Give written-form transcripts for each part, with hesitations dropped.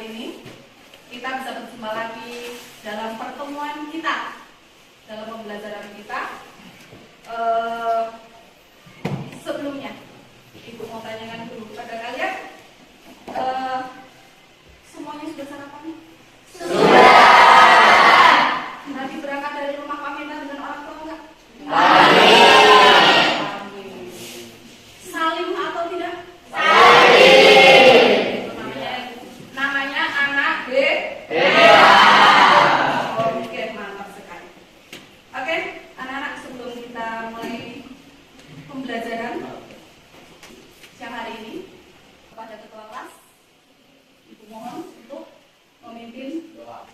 hari ini kita bisa berjumpa lagi dalam pertemuan kita, dalam pembelajaran kita. Sebelumnya, Ibu mau tanyakan dulu kepada kalian, semuanya sudah sarapan? Sudah. Nanti berangkat dari rumah pamitan dengan orang tua enggak? Salim atau tidak? Salim. Namanya anak Oke, mantap sekali. Oke, anak-anak, sebelum kita mulai pembelajaran siang hari ini, kepada ketua kelas, Ibu mohon untuk memimpin doa.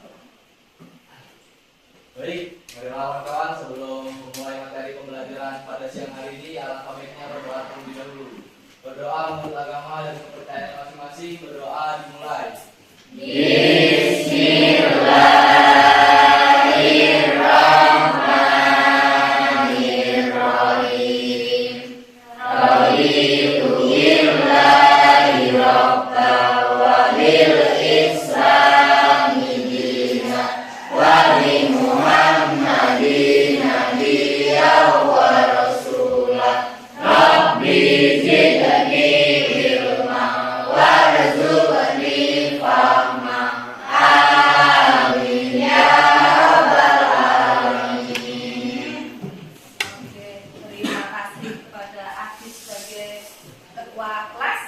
Baik, marilah kawan-kawan, sebelum memulai materi pembelajaran pada siang hari ini, alangkah baiknya berdoa terlebih dahulu. Berdoa menurut agama dan kepercayaan masing-masing. Berdoa dimulai. Bismillahirrahmanirrahim. Raditu billahi rabban wa bil islami dinan wa bi Muhammadin nabiyyan wa rasulan. Rabbi zidni ilman warzuqni fahman. Amin ya rabbal alamin. Oke, terima kasih kepada Adis sebagai ketua kelas.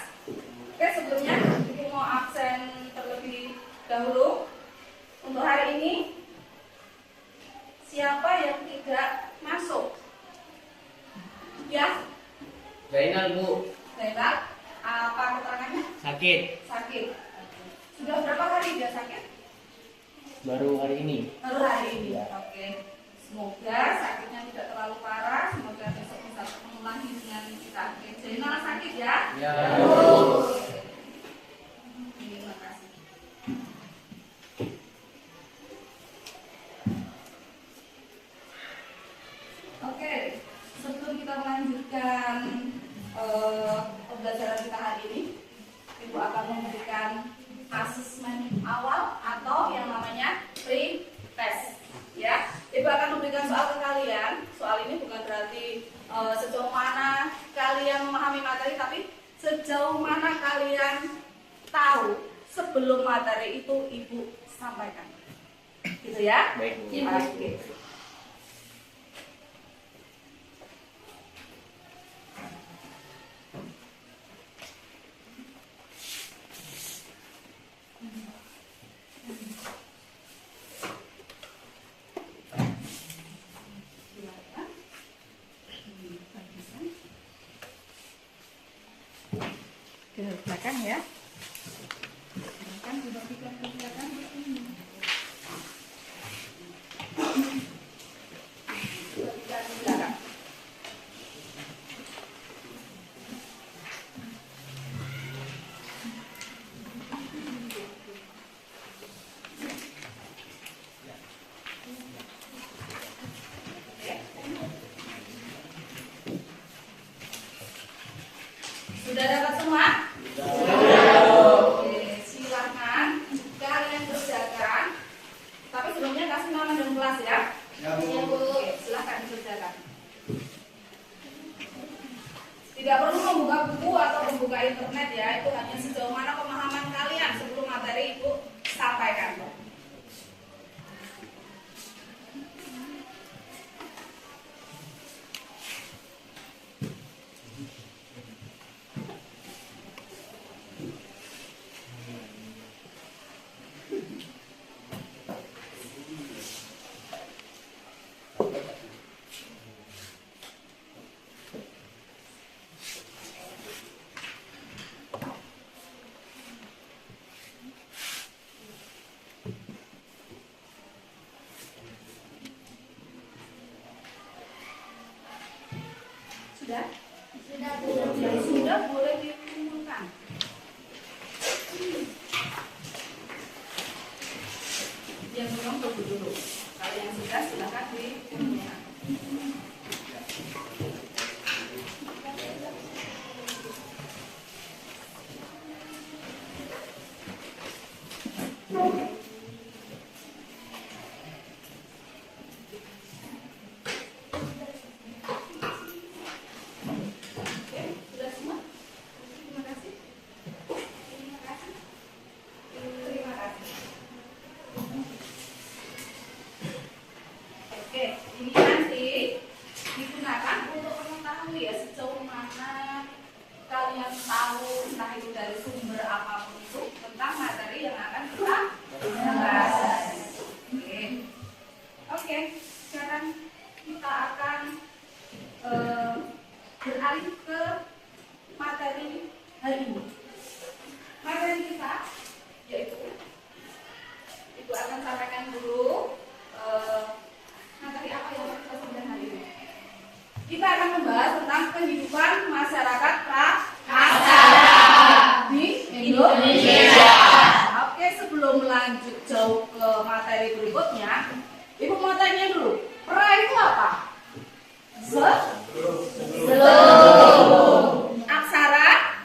Oke, sebelumnya Ibu mau absen terlebih dahulu. Untuk hari ini, siapa yang tidak masuk? Ya, Zainal, Bu. Zainal. Apa keterangannya? Sakit. Sakit. Sudah berapa hari dia sakit? Baru hari ini. Baru hari ini. Oke. Semoga sakitnya tidak terlalu parah. Semoga besok bisa ketemu lagi dengan kita. Oke, Zainal sakit ya? Ya. Oke. Terima kasih. Oke, sebelum kita melanjutkan pembelajaran kita hari ini, Ibu akan memberikan asesmen awal atau yang namanya pre-test. Ya, Ibu akan memberikan soal ke kalian. Soal ini bukan berarti sejauh mana kalian memahami materi, tapi sejauh mana kalian tahu sebelum materi itu Ibu sampaikan. Gitu ya? Baik, Bu. Oke. Ke belakang ya. Silakan dibagikan ke belakang. Bagikan ke belakang. Sudah dapat semua? Oke, silakan kalian kerjakan. Tapi sebelumnya kasih nama dan kelas ya. Ya, Bu. Ya, Bu. Oke, silakan dikerjakan. Tidak perlu membuka buku atau membuka internet ya. Itu hanya sejauh mana pemahaman kalian sebelum materi Ibu sampaikan. Sudah? Sudah boleh dikumpulkan. Yang belum tunggu dulu. Kalau yang sudah silakan dikumpulkan. lanjut jauh ke materi berikutnya, Ibu mau tanya dulu, pra itu apa? Aksara?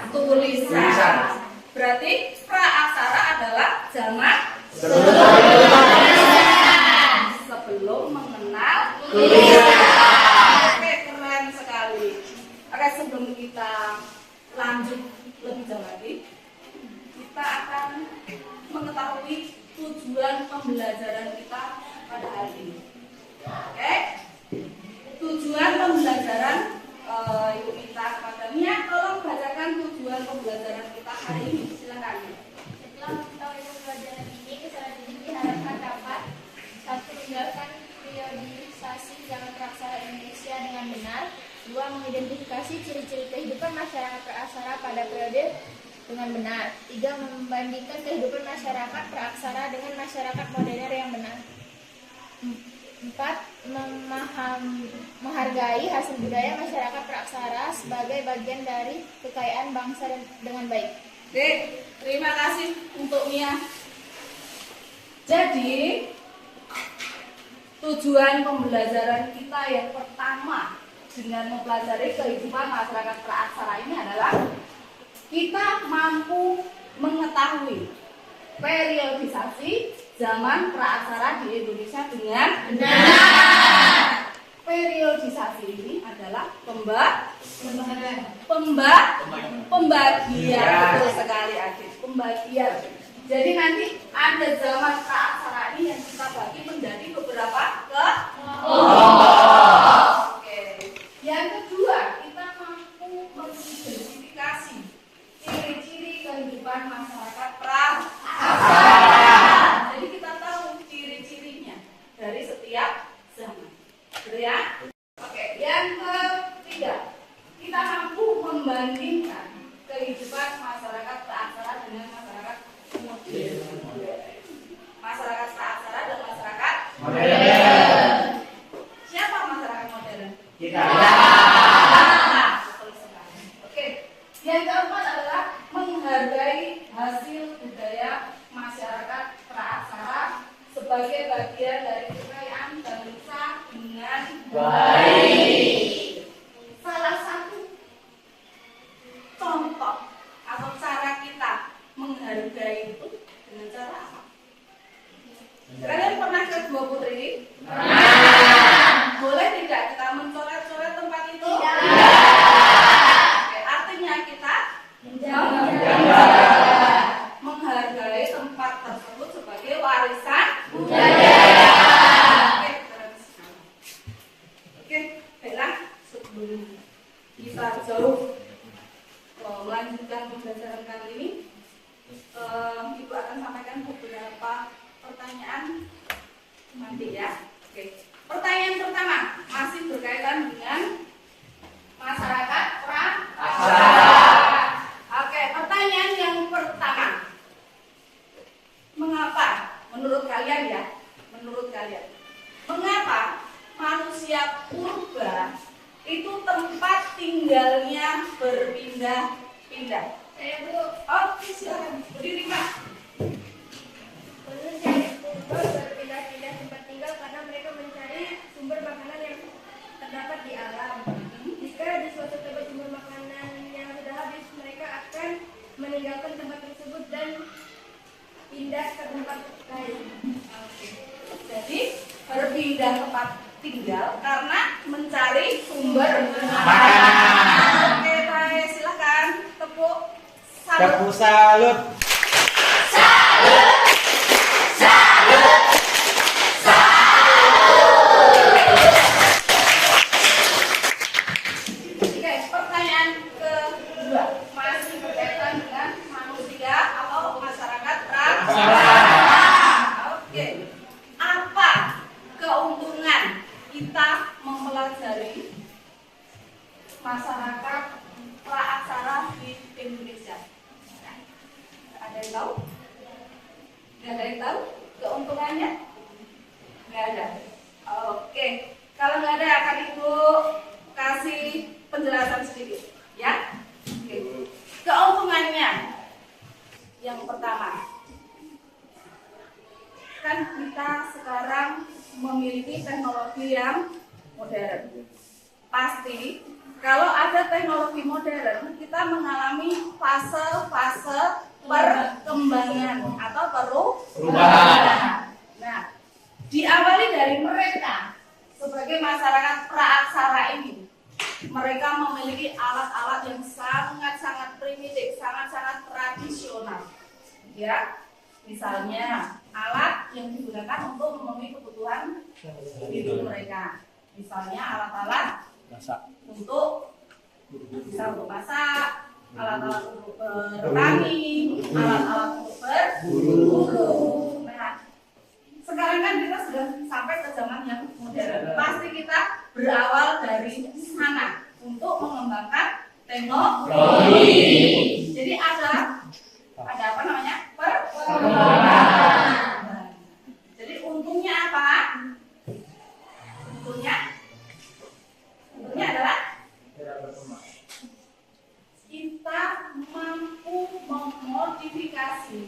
Tulisan. Berarti pra aksara adalah zaman sebelum mengenal tulisan. Oke, keren sekali. Oke, sebelum kita lanjut lebih jauh lagi, kita akan mengetahui tujuan pembelajaran kita pada hari ini. Oke, tujuan pembelajaran Ibu minta kepada Mia, tolong bacakan tujuan pembelajaran kita hari ini. Silakan. Setelah mengetahui pembelajaran ini, peserta didik diharapkan dapat 1. Menjelaskan periodisasi zaman praksara Indonesia dengan benar. 2. Mengidentifikasi ciri-ciri kehidupan masyarakat praaksara pada periode dengan benar. 3. Membandingkan kehidupan masyarakat praaksara dengan masyarakat modern yang benar. 4. Menghargai hasil budaya masyarakat praaksara sebagai bagian dari kekayaan bangsa dengan baik. Oke, terima kasih untuk Mia. Jadi, tujuan pembelajaran kita yang pertama dengan mempelajari kehidupan masyarakat praaksara ini adalah kita mampu mengetahui periodisasi zaman praaksara di Indonesia dengan benar. Periodisasi ini adalah pembagian. Betul sekali, Adik. Pembagian. Jadi nanti ada zaman praaksara ini yang kita bagi menjadi beberapa kelompok. Oke. Yang kedua, kita mampu mengidentifikasi ciri-ciri kehidupan masyarakat praaksara. Jadi kita tahu ciri-cirinya dari setiap zaman. Betul ya? Oke, yang ketiga, kita mampu membandingkan kehidupan masyarakat praaksara dengan masyarakat modern. Masyarakat praaksara dan masyarakat modern. Siapa masyarakat modern? Kita. Betul sekali. Oke. Yang keempat adalah menghargai hasil budaya masyarakat praaksara sebagai bagian dari kekayaan bangsa dengan baik. Salah satu contoh atau cara kita menghargai itu dengan cara apa? Kalian pernah ke Gua Putri? Boleh tidak kita mencoret-coret tempat itu? Oke, artinya kita menghargai tempat tersebut sebagai warisan budaya. Oke, keren sekali. Oke, baiklah, sebelum kita jauh melanjutkan pembelajaran kali ini, Ibu akan sampaikan beberapa pertanyaan nanti ya. Oke. Pertanyaan pertama masih berkaitan dengan masyarakat praaksara. Oke, pertanyaan yang pertama. Mengapa menurut kalian ya? Menurut kalian, mengapa manusia purba itu tempat tinggalnya berpindah-pindah? Saya Bu, Oke, silakan berdiri, Pak. manusia purba berpindah-pindah tempat tinggal karena mereka mencari sumber makanan yang terdapat di alam. Jika di suatu tempat sumber makanan yang sudah habis, mereka akan meninggalkan tempat tersebut dan pindah ke tempat lain. Oke. Jadi berpindah tempat tinggal karena mencari sumber makanan. Oke, baik, silakan tepuk Tepuk salut. Oke, pertanyaan kedua masih berkaitan dengan manusia atau masyarakat praaksara. Oke, apa keuntungan kita mempelajari masyarakat praaksara di Indonesia? Ada yang tahu? Yang pertama, kan kita sekarang memiliki teknologi yang modern. Pasti kalau ada teknologi modern, kita mengalami fase-fase perkembangan atau perubahan. Nah, diawali dari mereka sebagai masyarakat praaksara ini. Mereka memiliki alat-alat yang sangat-sangat primitif, sangat-sangat tradisional. Ya, misalnya alat yang digunakan untuk memenuhi kebutuhan hidup mereka. Misalnya alat-alat untuk masak, alat-alat untuk bertani, alat-alat untuk berburu. Nah, sekarang kan kita sudah sampai ke zaman yang modern. Pasti kita berawal dari sana untuk mengembangkan teknologi. Jadi ada apa namanya? Perkembangan. Jadi untungnya apa? Untungnya adalah kita mampu memodifikasi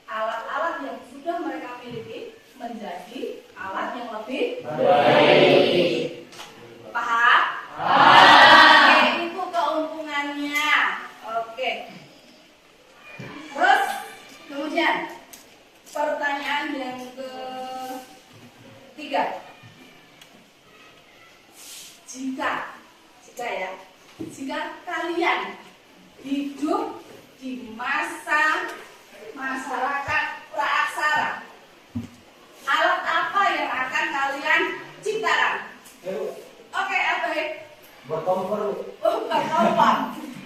alat-alat yang sudah mereka miliki menjadi alat yang lebih baik. Paham? Oke, itu keuntungannya. Oke. Terus kemudian pertanyaan yang ketiga. Jika kalian hidup di masa masyarakat praaksara, alat apa yang akan kalian ciptakan? Oke, apa ya? Berkompor. Oh, berkompor.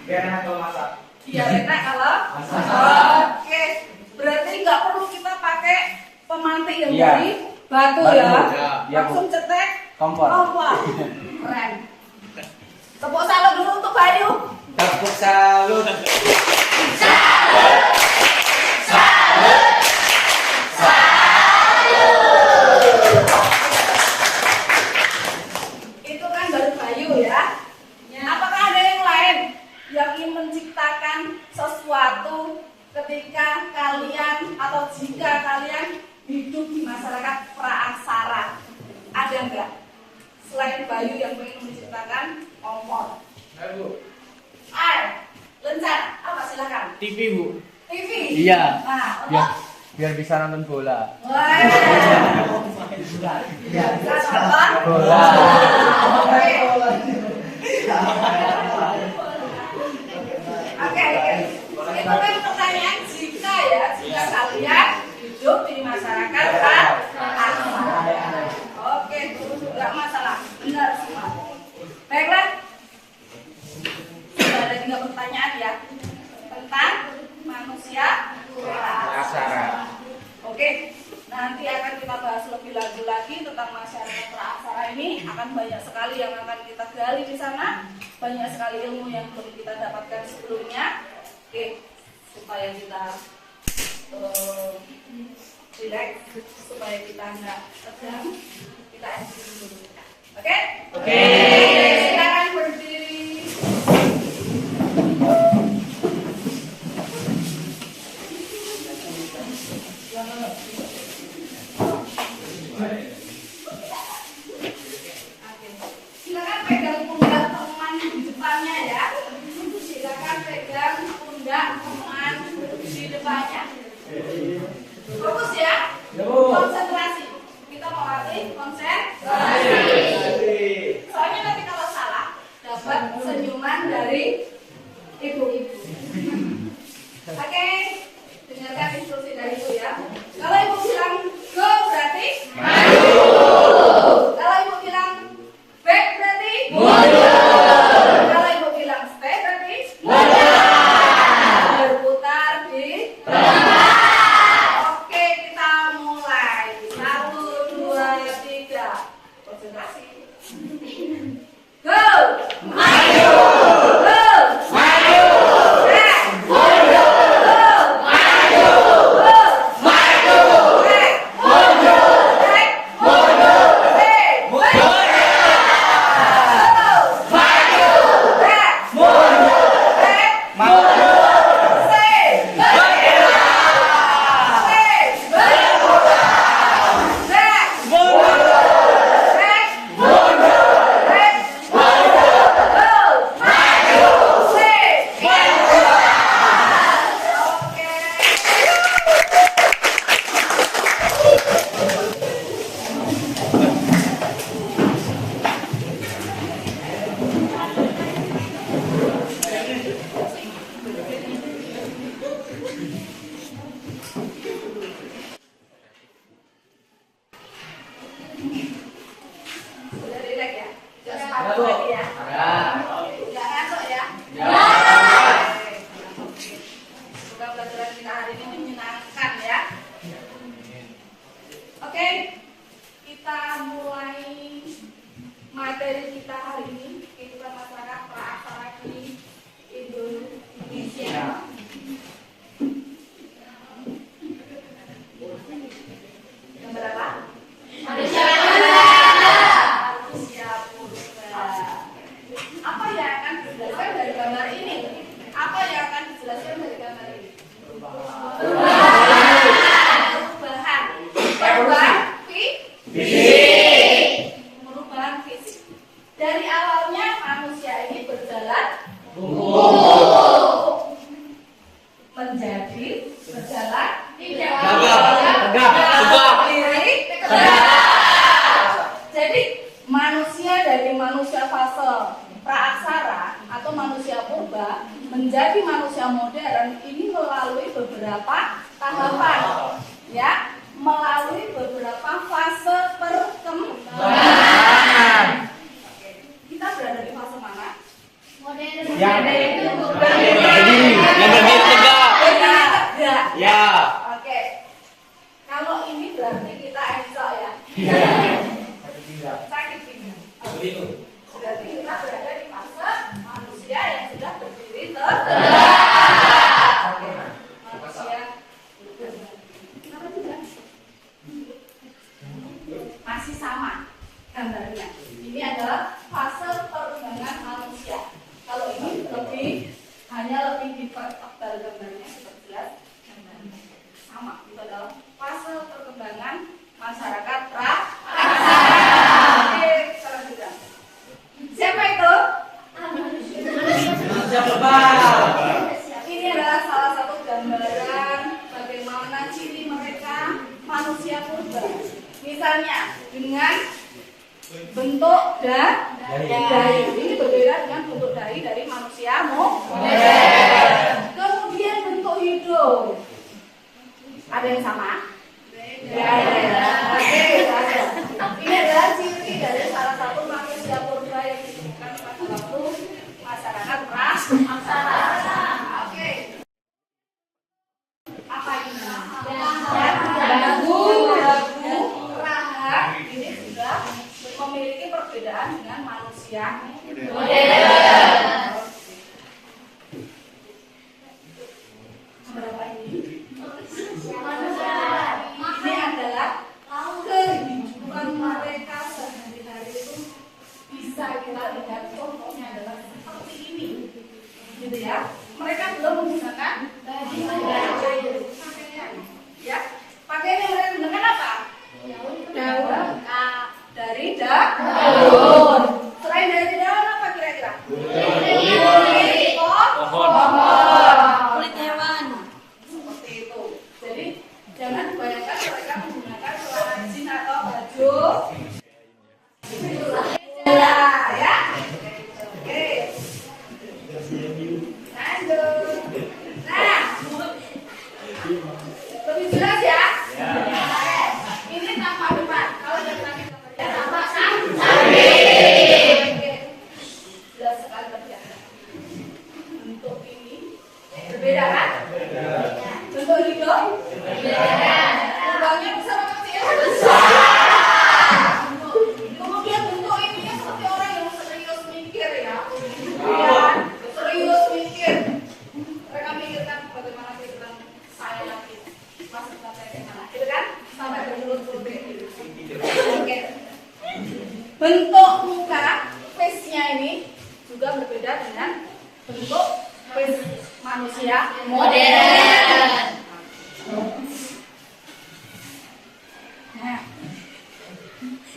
Biar enak kalau masak. Iya, enak kalau masak. Oke, berarti nggak perlu kita pakai pemantik yang dari batu ya. Langsung cetek Kompor. Keren. Tepuk salut dulu untuk Bayu. Tepuk salut. Itu kan baru Bayu ya. Apakah ada yang lain yang ingin menciptakan sesuatu ketika kalian atau jika kalian hidup di masyarakat praaksara? Ada enggak? Selain Bayu yang ingin menciptakan kompor. Lencar. Apa silakan? TV, Bu. TV. Iya. Nah, Biar bisa nonton bola. wah. Biar bisa nonton Bola. Oke. Oke. Itu kan pertanyaan jika kalian hidup di masyarakat praaksara. Oke, enggak masalah. Benar semua. Baiklah. Sudah ada 3 pertanyaan ya tentang manusia praaksara. Oke, nanti akan kita bahas lebih lanjut lagi tentang masyarakat praaksara ini. Akan banyak sekali yang akan kita gali di sana, banyak sekali ilmu yang belum kita dapatkan sebelumnya. Oke, supaya kita relax, supaya kita nggak tegang, kita exit dulu. Oke? Oke. Silakan berdiri. Silakan pegang pundak teman di depannya ya. Silakan pegang pundak teman di depannya. Fokus ya. Konsentrasi. Kita mau latih konsentrasi. Soalnya nanti kalau salah dapat senyuman dari ibu-ibu. Oke, dengarkan instruksi dari ibu ya. Kalau ibu bilang go berarti maju. Kalau ibu bilang back berarti mundur. Kalau ibu bilang stay berarti mundur. Berputar di tempat. Oke, kita mulai. 1, 2, 3. Konsentrasi. Go. Maju. Go. Maju. Back. Mundur. Go. Maju. Go. Maju. Sudah relax ya? Jangan Ada, sepakat Bu. lagi ya. Ada. Jangan ngantuk ya. Ya. Semoga pelajaran kita hari ini menyenangkan ya. Oke, kita mulai materi kita hari ini, kehidupan masyarakat praaksara di Indonesia. Gambar apa? Manusia purba. Apa yang akan dijelaskan dari gambar ini? Apa yang akan dijelaskan dari gambar ini? Perubahan. Perubahan fisik. Perubahan fisik. Dari awalnya manusia ini berjalan menjadi berjalan tegak, diri tegak. Jadi manusia dari manusia fase praaksara atau manusia purba menjadi manusia modern ini melalui beberapa tahapan, ya, melalui beberapa fase perkembangan. Oke, kita berada di fase mana? Modern. Yang Berdiri. Yang berdiri tegak. Berdiri tegak. Ya. Oke. Kalau ini berarti kita enjoy ya. Sakit pinggang. Begitu. Berarti kita berada di fase manusia yang sudah berdiri tegak. Oke. Manusia. Kenapa tidak? Masih sama gambarnya. Ini adalah fase perkembangan manusia. Kalau ini hanya lebih dipertebal gambarnya, diperjelas gambarnya. Sama, itu adalah fase perkembangan masyarakat praaksara. Oke, selanjutnya. Siapa itu? Manusia purba. Ini adalah salah satu gambaran bagaimana ciri mereka manusia purba. Misalnya dengan bentuk dahi. Ini berbeda dengan bentuk dahi dari manusia modern. Kemudian bentuk hidung. Ada yang sama? Beda. Oke, ada. Ini adalah ciri dari salah satu manusia purba yang ditemukan pada waktu masyarakat praaksara. Oke. Apa ini? Dagu, rahang. Ini sudah memiliki perbedaan dengan manusia modern. Berapa ini? Ini adalah kehidupan mereka sehari-hari itu bisa kita lihat contohnya adalah seperti ini, gitu ya. Mereka belum menggunakan pakaian, ya. Pakaian yang mereka gunakan apa? Daun. Dari daun. Selain dari daun apa kira-kira? Kulit pohon. Kulit hewan. Seperti itu. Jadi jangan bayangkan mereka menggunakan celana jeans atau baju bola, ya. Oke. Lanjut. Nah, lebih jelas ya? Ini tanpa depan. Kalau yang tadi gambarnya tanpa samping. Jelas sekali ya. Bentuk ini berbeda kan? Bentuk hidung berbeda. Lubangnya besar apa kecil? Besar. Kemudian bentuk ininya seperti orang yang serius mikir ya. Ya, serius mikir. Mereka mikirkan bagaimana kehidupan saya nanti masa depan saya gimana, gitu kan? Sampai bermulut-mulut gitu. Oke. Bentuk muka face-nya ini juga berbeda dengan bentuk face manusia modern. Nah,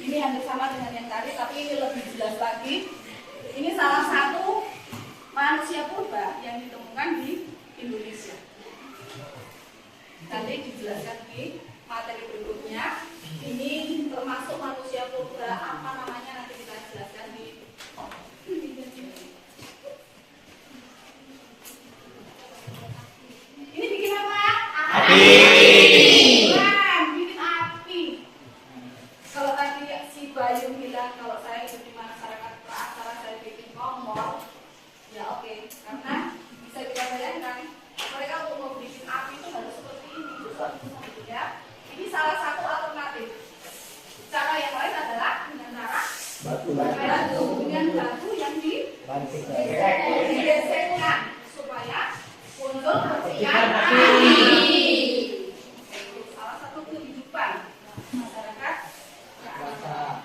ini hampir sama dengan yang tadi, tapi ini lebih jelas lagi. Ini salah satu manusia purba yang ditemukan di Indonesia. Nanti dijelaskan di materi berikutnya. Ini termasuk manusia purba, apa namanya nanti kita jelaskan di ini bikin apa? bikin api. Kalau tadi si Bayu bilang kalau saya hidup di masyarakat praaksara saya bikin kompor, ya oke, karena bisa kita bayangkan mereka untuk membuat api itu harus seperti ini, ya. Ini salah satu alternatif. Cara yang lain adalah dengan cara dengan batu yang digesekkan supaya muncul percikan api. Salah satu kehidupan masyarakat praaksara.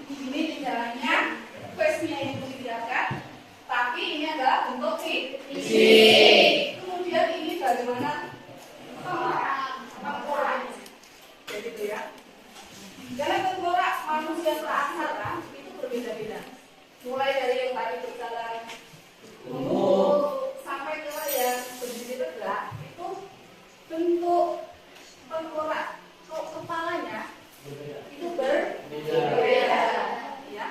Ini caranya questnya yang disediakan, tapi ini adalah bentuk fisik. Kemudian ini bagaimana tengkorak, jadi itu ya. Dalam tengkorak manusia praaksara itu berbeda-beda. Mulai dari yang tadi berjalan sampai ke yang berdiri tegak, itu bentuk tengkorak kepalanya itu berbeda, ya.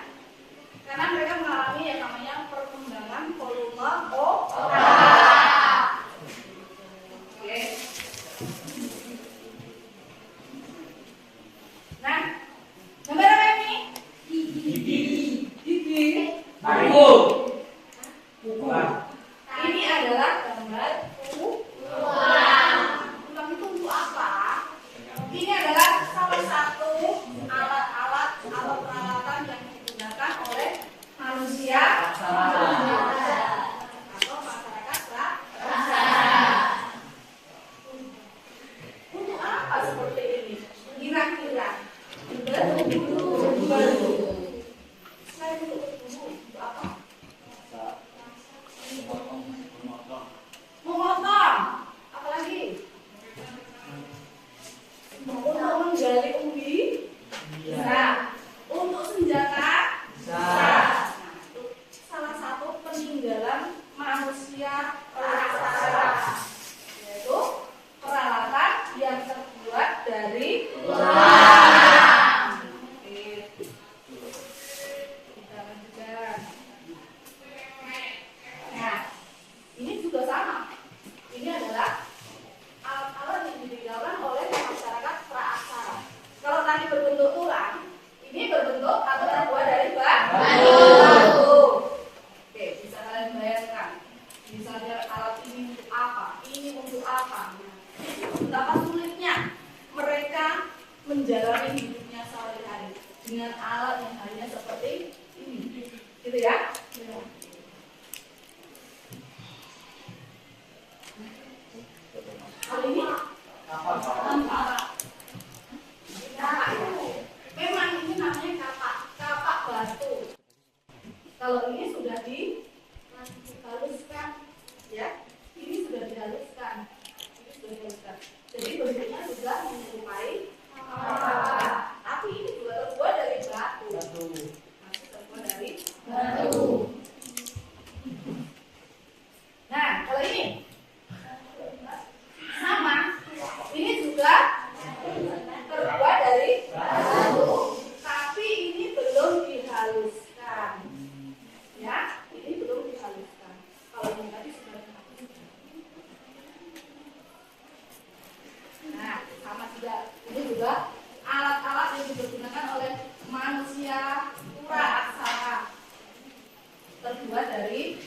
Karena mereka mengalami yang namanya perkembangan volume otak. Oke. Nah, gambar apa ini? Gigi. Ini adalah gambar tulang. Tulang itu untuk apa? Ini adalah salah satu alat-alat atau peralatan yang digunakan oleh manusia atau masyarakat praaksara. Untuk apa seperti ini? Kira-kira berburu. Selain untuk berburu, untuk apa? Memotong. Apalagi? Untuk menggali umbi bisa. Untuk senjata bisa. Nah, itu salah satu peninggalan manusia praaksara, yaitu peralatan yang terbuat dari tulang. Oke. Kita lanjutkan. Nah, ini juga sama. Ini adalah alat-alat yang ditinggalkan oleh masyarakat praaksara. Kalau tadi berbentuk tulang, ini berbentuk atau terbuat dari batu. Oke, bisa kalian bayangkan. Misalnya alat ini untuk apa? Ini untuk apa? Betapa sulitnya mereka menjalani hidupnya sehari-hari dengan alat yang hanya seperti ini, gitu ya? Hal ini kapak itu memang ini namanya kapak batu. Kalau ini sudah dihaluskan, ya, ini sudah dihaluskan, jadi bentuknya sudah menyerupai kapak. Tapi ini juga terbuat dari batu. Masih terbuat dari batu. Nah, kalau ini sama, ini juga terbuat dari batu, tapi ini belum dihaluskan, ya, ini belum dihaluskan. Kalau yang tadi sudah dihaluskan. Nah, sama juga, ini juga alat-alat yang digunakan oleh manusia praaksara, terbuat dari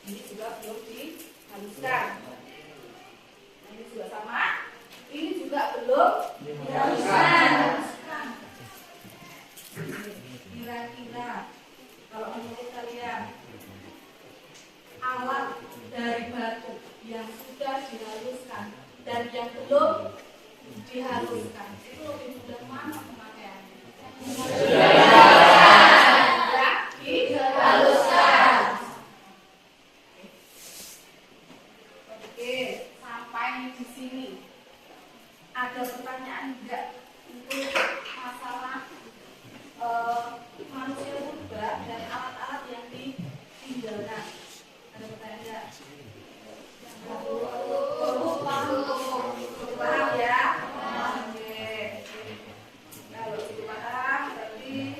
ini juga belum dihaluskan. Nah, ini juga sama. Ini juga belum dihaluskan. Kira-kira kalau menurut kalian alat dari batu yang sudah dihaluskan dan yang belum dihaluskan itu lebih mudah mana pemakaiannya? Ya, dihaluskan. Oke, sampai di sini ada pertanyaan enggak untuk masalah manusia purba dan alat-alat yang ditinggalkan? Ada pertanyaan enggak? Paham ya? Oke. Kalau paham berarti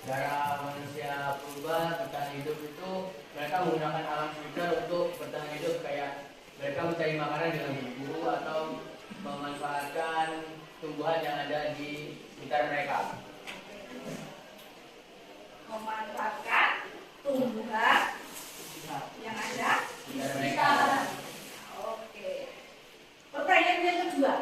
cara manusia purba bertahan hidup itu mereka menggunakan alam sekitar untuk bertahan hidup, kayak mereka mencari makanan dengan berburu atau memanfaatkan tumbuhan yang ada di sekitar mereka. Memanfaatkan tumbuhan yang ada di Sekitar mereka. sekitar. Oke. Pertanyaan yang kedua.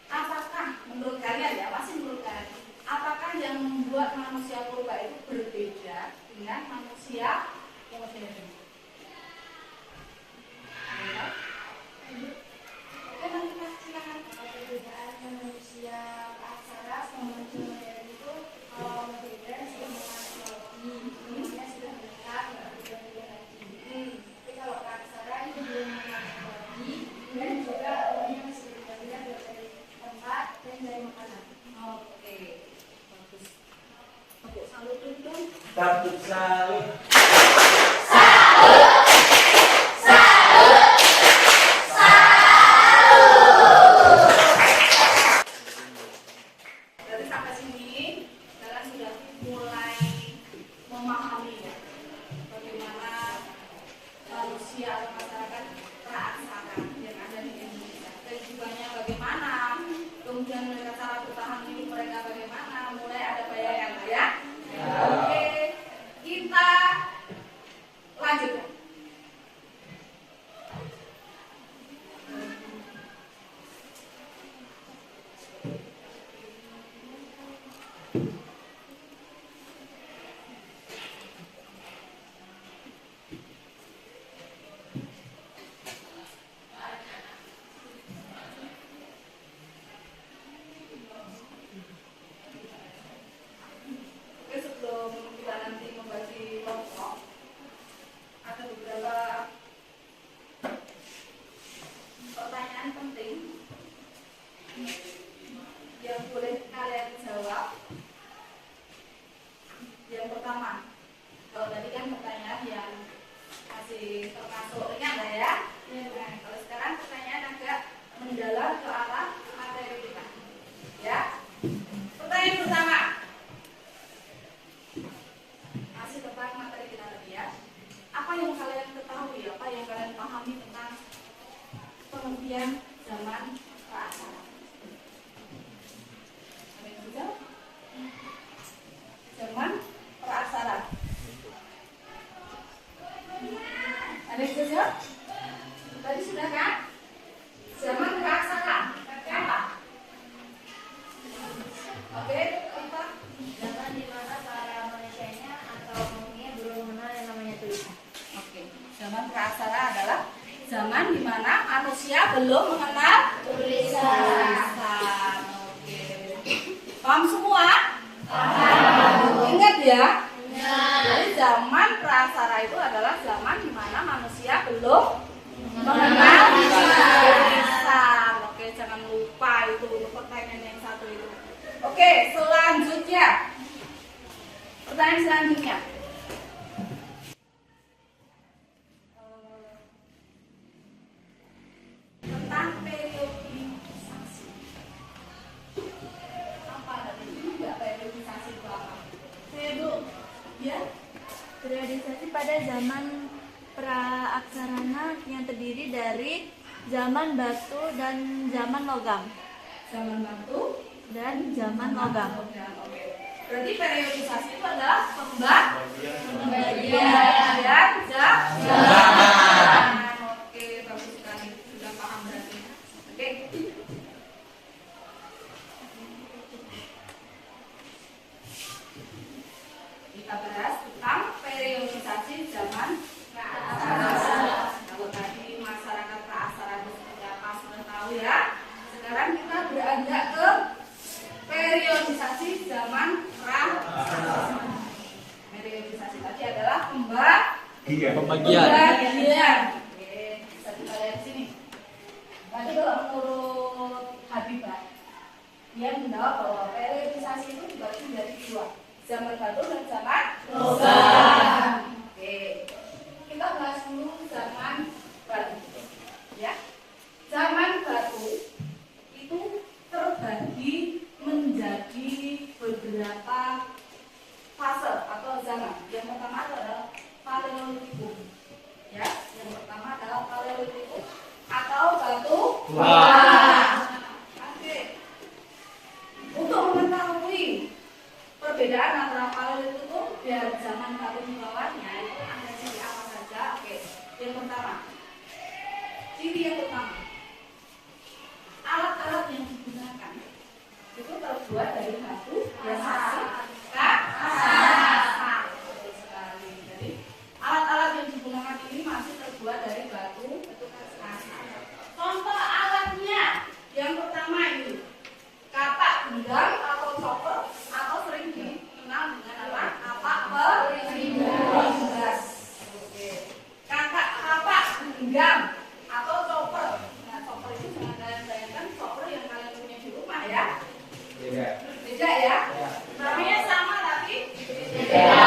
Apakah menurut kalian ya, masih menurut kalian, apakah yang membuat manusia purba itu berbeda dengan manusia modern? Ya. Oke, nanti Mas, silakan. Perbedaan manusia aksara sama manusia modern itu, kalau modern sudah mengenal teknologinya sudah dekat, nggak beda-beda lagi. Tapi kalau aksara itu belum mengenal teknologi dan juga awalnya masih beda-beda dari tempat dan dari makanan. Oke, bagus. Oke, salut dulu. Tepuk salut. Dari sampai sini kalian sudah mulai memahami ya bagaimana manusia atau masyarakat praaksara yang ada di Indonesia. Kehidupannya bagaimana, kemudian mereka cara bertahan hidup mereka bagaimana, mulai ada bayangan ya. Oke, kita lanjutkan. Oke, sebelum kita nanti membagi kelompok, ada beberapa pertanyaan penting yang boleh kalian jawab. Yang pertama, kalau tadi kan pertanyaan yang masih termasuk ringan lah ya. Nah, kalau sekarang pertanyaan agak mendalam ke arah materi kita. Ya. Pertanyaan pertama. Masih tentang materi kita tadi ya. Apa yang kalian ketahui, apa yang kalian pahami tentang pengertian zaman praaksara? Ada yang bisa? Zaman praaksara. Ada yang bisa? Tadi sudah kan? Zaman praaksara. Apa? Oke, apa? Zaman di mana para manusianya atau umumnya belum mengenal yang namanya tulisan. Oke, zaman praaksara adalah zaman di mana manusia belum mengenal tulisan. Oke, paham semua? Paham. Ingat ya. Jadi zaman praaksara itu adalah zaman di mana manusia belum mengenal tulisan. Oke, jangan lupa itu untuk pertanyaan yang satu itu. Oke, selanjutnya. Pertanyaan selanjutnya. Tentang periodisasi. Apa tadi? Enggak periodisasi itu apa? Ibu, ya? Periodisasi pada zaman praaksarana yang terdiri dari zaman batu dan zaman logam Zaman batu dan zaman logam. Oke. Berarti periodisasi itu adalah Pembagian. dan zaman. Oke, bagus sekali. Sudah paham berarti. Oke. Kita bahas tentang periodisasi zaman praaksara. Kalau tadi masyarakat praaksara itu seperti apa sudah tahu ya. Sekarang kita beranjak ke periodisasi zaman praaksara. Periodisasi tadi adalah Iya. pembagian. Oke, bisa kita lihat di sini. Tadi kalau menurut Habibah, dia menjawab bahwa periodisasi itu dibagi dari dua, zaman batu dan zaman logam. Oke, kita bahas dulu zaman batu. Ya, zaman batu itu terbagi menjadi beberapa fase atau zaman. Yang pertama adalah Paleolitikum. Ya, yang pertama adalah Paleolitikum atau batu Oke. Untuk mengetahui perbedaan antara Paleolitikum dan zaman batu bawahnya itu ada ciri apa saja? Oke. Yang pertama, ciri yang pertama, alat-alat yang digunakan itu terbuat dari batu yang masih kasar. Betul sekali. Jadi alat-alat yang digunakan ini masih terbuat dari batu kasar. Contoh alatnya yang pertama ini kapak genggam atau chopper atau sering dikenal dengan apa? Kapak peringgas. Oke. Kapak genggam atau chopper. Nah, chopper itu jangan kalian bayangkan chopper yang kalian punya di rumah ya. Beda ya. Namanya sama tapi beda.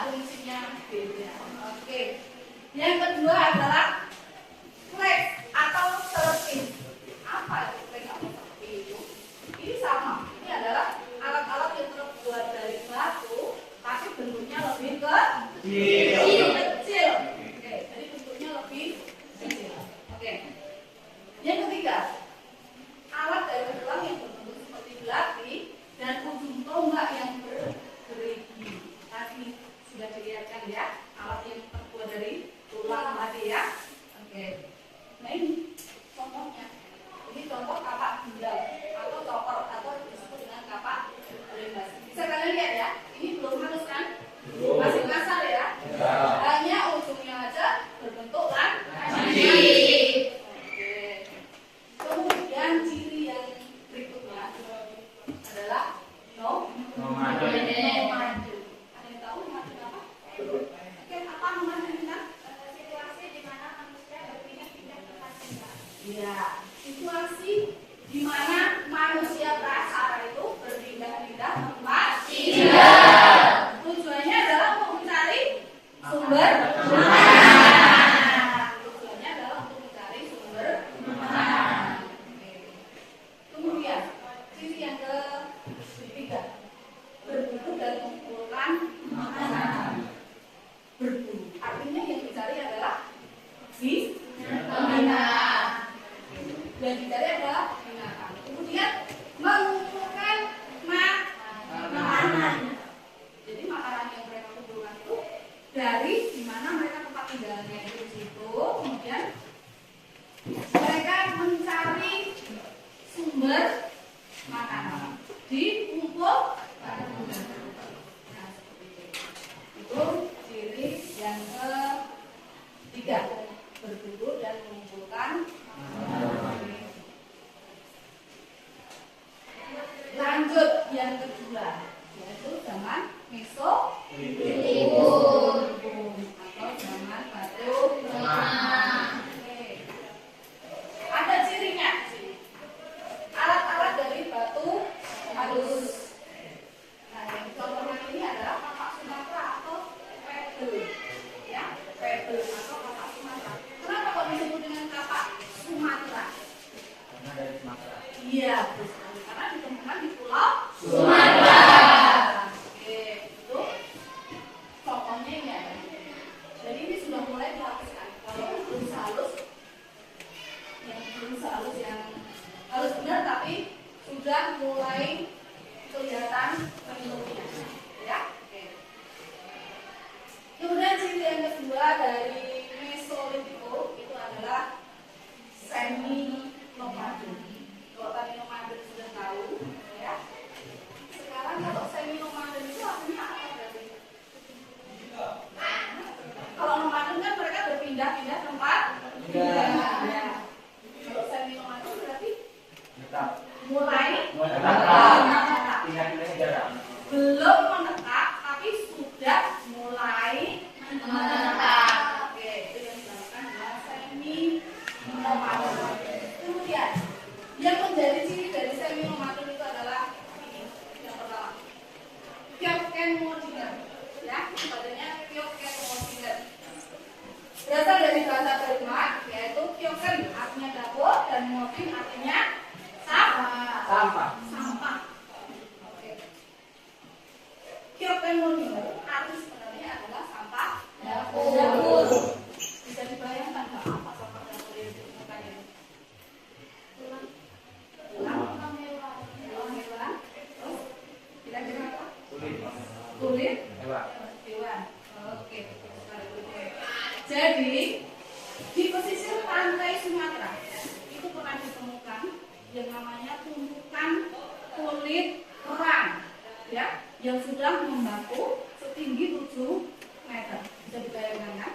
Fungsinya beda. Oke. Yang kedua adalah flex atau serpin. Apa itu flex atau serpin itu? Ini sama. Ini adalah alat-alat yang terbuat dari batu, tapi bentuknya lebih kecil. Oke. Jadi bentuknya lebih kecil. Oke. Yang ketiga, alat dari tulang yang berbentuk seperti belati dan ujung tombak yang bergerigi. Tadi sudah dilihatkan ya, alat yang terbuat dari tulang tadi ya. Oke. Nah ini contohnya. Ini contoh kapak gendam atau chopper atau disebut dengan kapak peringgas. Bisa kalian lihat ya, ini belum halus kan? Masih kasar ya. Hanya ujungnya aja berbentuk lancip. Oke. Kemudian ciri yang berikutnya adalah nomadu. Ada yang tahu nomadu apa? Oke, apa nomadu kita? Situasi di mana manusia berpindah-pindah tempat tinggal. Iya, situasi di mana manusia prasara itu berpindah-pindah tempat tinggal. Tujuannya adalah untuk mencari sumber makanan. Tujuannya adalah untuk mencari sumber makanan. Kemudian ciri yang ketiga, berburu dan mengumpulkan makanan. Berburu artinya yang dicari adalah binatang. Yang dicari adalah binatang. Kemudian mengumpulkan makanan. Jadi makanan yang mereka kumpulkan itu dari di mana mereka tempat tinggalnya itu di situ. Kemudian mereka mencari sumber makanan di kumpul. Nah, seperti itu. Itu ciri yang ketiga, berburu dan mengumpulkan makanan. Lanjut yang kedua, yaitu zaman Mesolitik atau zaman batu. Oke. Ada cirinya. Alat-alat dari batu halus. Nah, yang contohnya ini adalah kapak Sumatera atau pebble. Ya, pebble atau kapak Sumatera. Kenapa kok disebut dengan kapak Sumatera? Karena dari Sumatera. Iya, betul sekali. Karena ditemukan di Pulau Sumatera. Oke, itu contohnya ini ada. Jadi ini sudah mulai dihapuskan. Kalau belum sehalus, yang halus benar, tapi sudah mulai kelihatan bentuknya. Ya, oke. Kemudian ciri yang kedua dari Mesolitikum itu adalah semi nomaden. Kalau tadi nomaden sudah tahu, ya. Sekarang kalau semi nomaden itu artinya apa berarti? Kalau nomaden kan mereka berpindah-pindah tempat. Ya. Kalau semi nomaden berarti mulai Pindah-pindahnya jarang. belum menetap tapi sudah mulai menetap. Oke, itu yang dinamakan dengan semi nomaden. Kemudian yang menjadi ciri dari semi nomaden itu adalah ini yang pertama, Kyoken modern. Ya, padanya Kyoken modern. Berasal dari bahasa Denmark, yaitu Kyoken artinya dapur dan modern artinya sampah. Sampah. Sampah. Oke. paling sebenarnya adalah sampah dapur. Bisa dibayangkan nggak apa sampah dapur yang ditemukan ini? Tulang hewan. Terus kira-kira apa? Kulit hewan. Oke, betul sekali, kulit. Jadi di pesisir pantai Sumatera itu pernah ditemukan yang namanya tumpukan kulit kerang, ya, yang sudah membaku setinggi 7 meter. Bisa dibayangkan kan?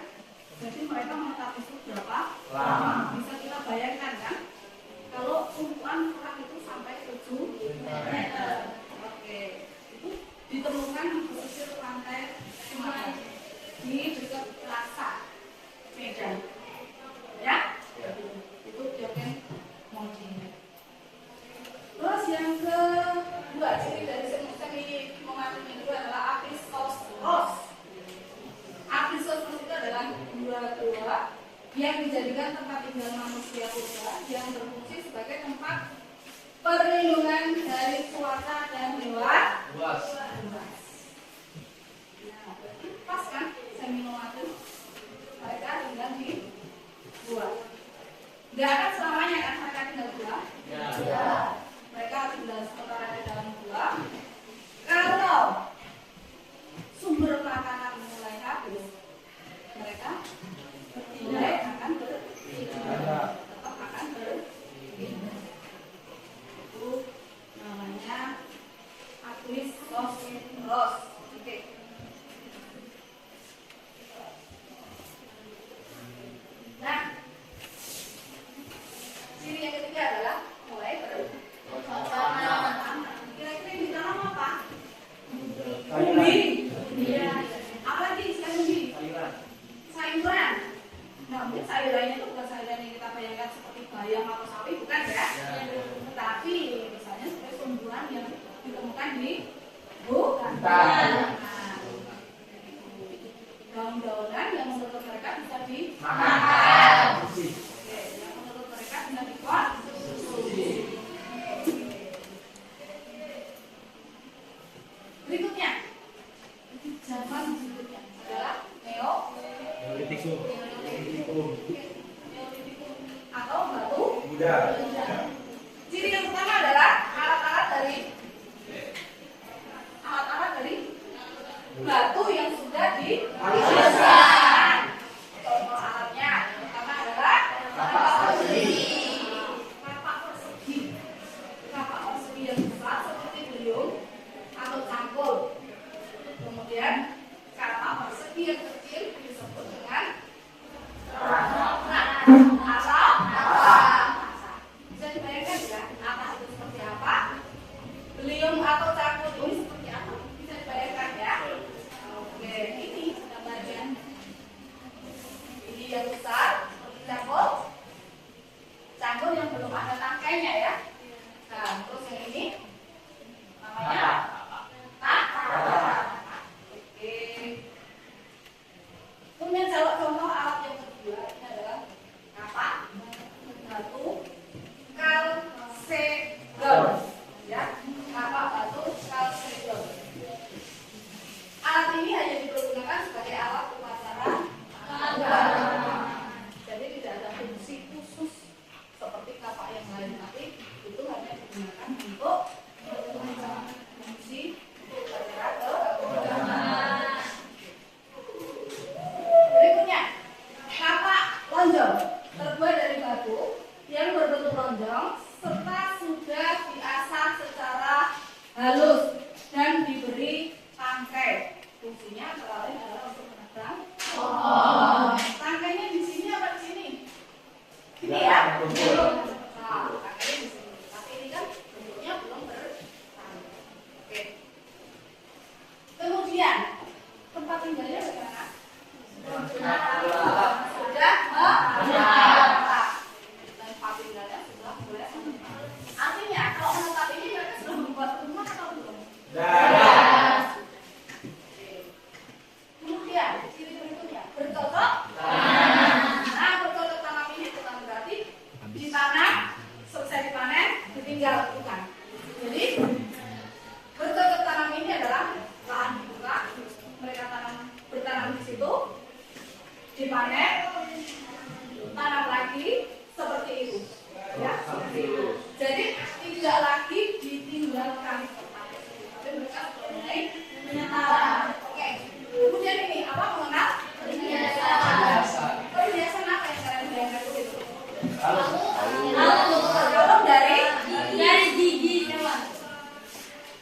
Jadi mereka menetap itu berapa lama? Bisa kita bayangkan kan? Kalau tumpukan kerang itu sampai 7 meter. Oke, itu ditemukan di pesisir pantai Sumatera di dekat Laksa, Medan. Ya? Itu Jogen Monjing. Terus yang kedua ciri dari semi mematung itu adalah Apistosauros. Apistosauros itu adalah gua yang dijadikan tempat tinggal manusia purba yang berfungsi sebagai tempat perlindungan dari cuaca dan hewan buas. Nah, berarti pas kan seminomatum mereka tinggal di gua. Nggak akan selamanya kan mereka tinggal di gua? Ya. Mereka tinggal sementara di dalam gua. Kalau sumber makanan mulai habis, mereka berpindah akan berpindah. Tetap akan berpindah. Itu namanya Apistosauros. Oke. Nah, ciri yang ketiga adalah mulai bertanam. Kira-kira yang ditanam apa? Umbi. Iya. Apalagi selain umbi? Sayuran. Nah, mungkin sayurannya itu bukan sayuran yang kita bayangkan seperti bayam atau sawi, bukan ya? Tetapi misalnya seperti tumbuhan yang ditemukan di hutan. Daun-daunan yang menurut mereka bisa dimakan. Oke, yang menurut mereka bisa dikonsumsi. Berikutnya, zaman berikutnya adalah Neolitikum atau batu muda. Ciri yang pertama adalah alat-alat dari batu yang sudah dihaluskan. Contoh alatnya yang pertama adalah kapak persegi. Kapak persegi yang besar seperti beliung atau cangkul. Kemudian kapak persegi yang kecil disebut dengan bisa dibayangkan ya atas itu seperti apa? Beliung atau cangkul ini seperti apa? Bisa dibayangkan ya? Oke, ini gambarnya. Ini yang besar seperti cangkul. Cangkul yang belum ada tangkainya ya. Nah, terus yang ini namanya Oke. Kemudian contoh alat yang kedua ini adalah kapak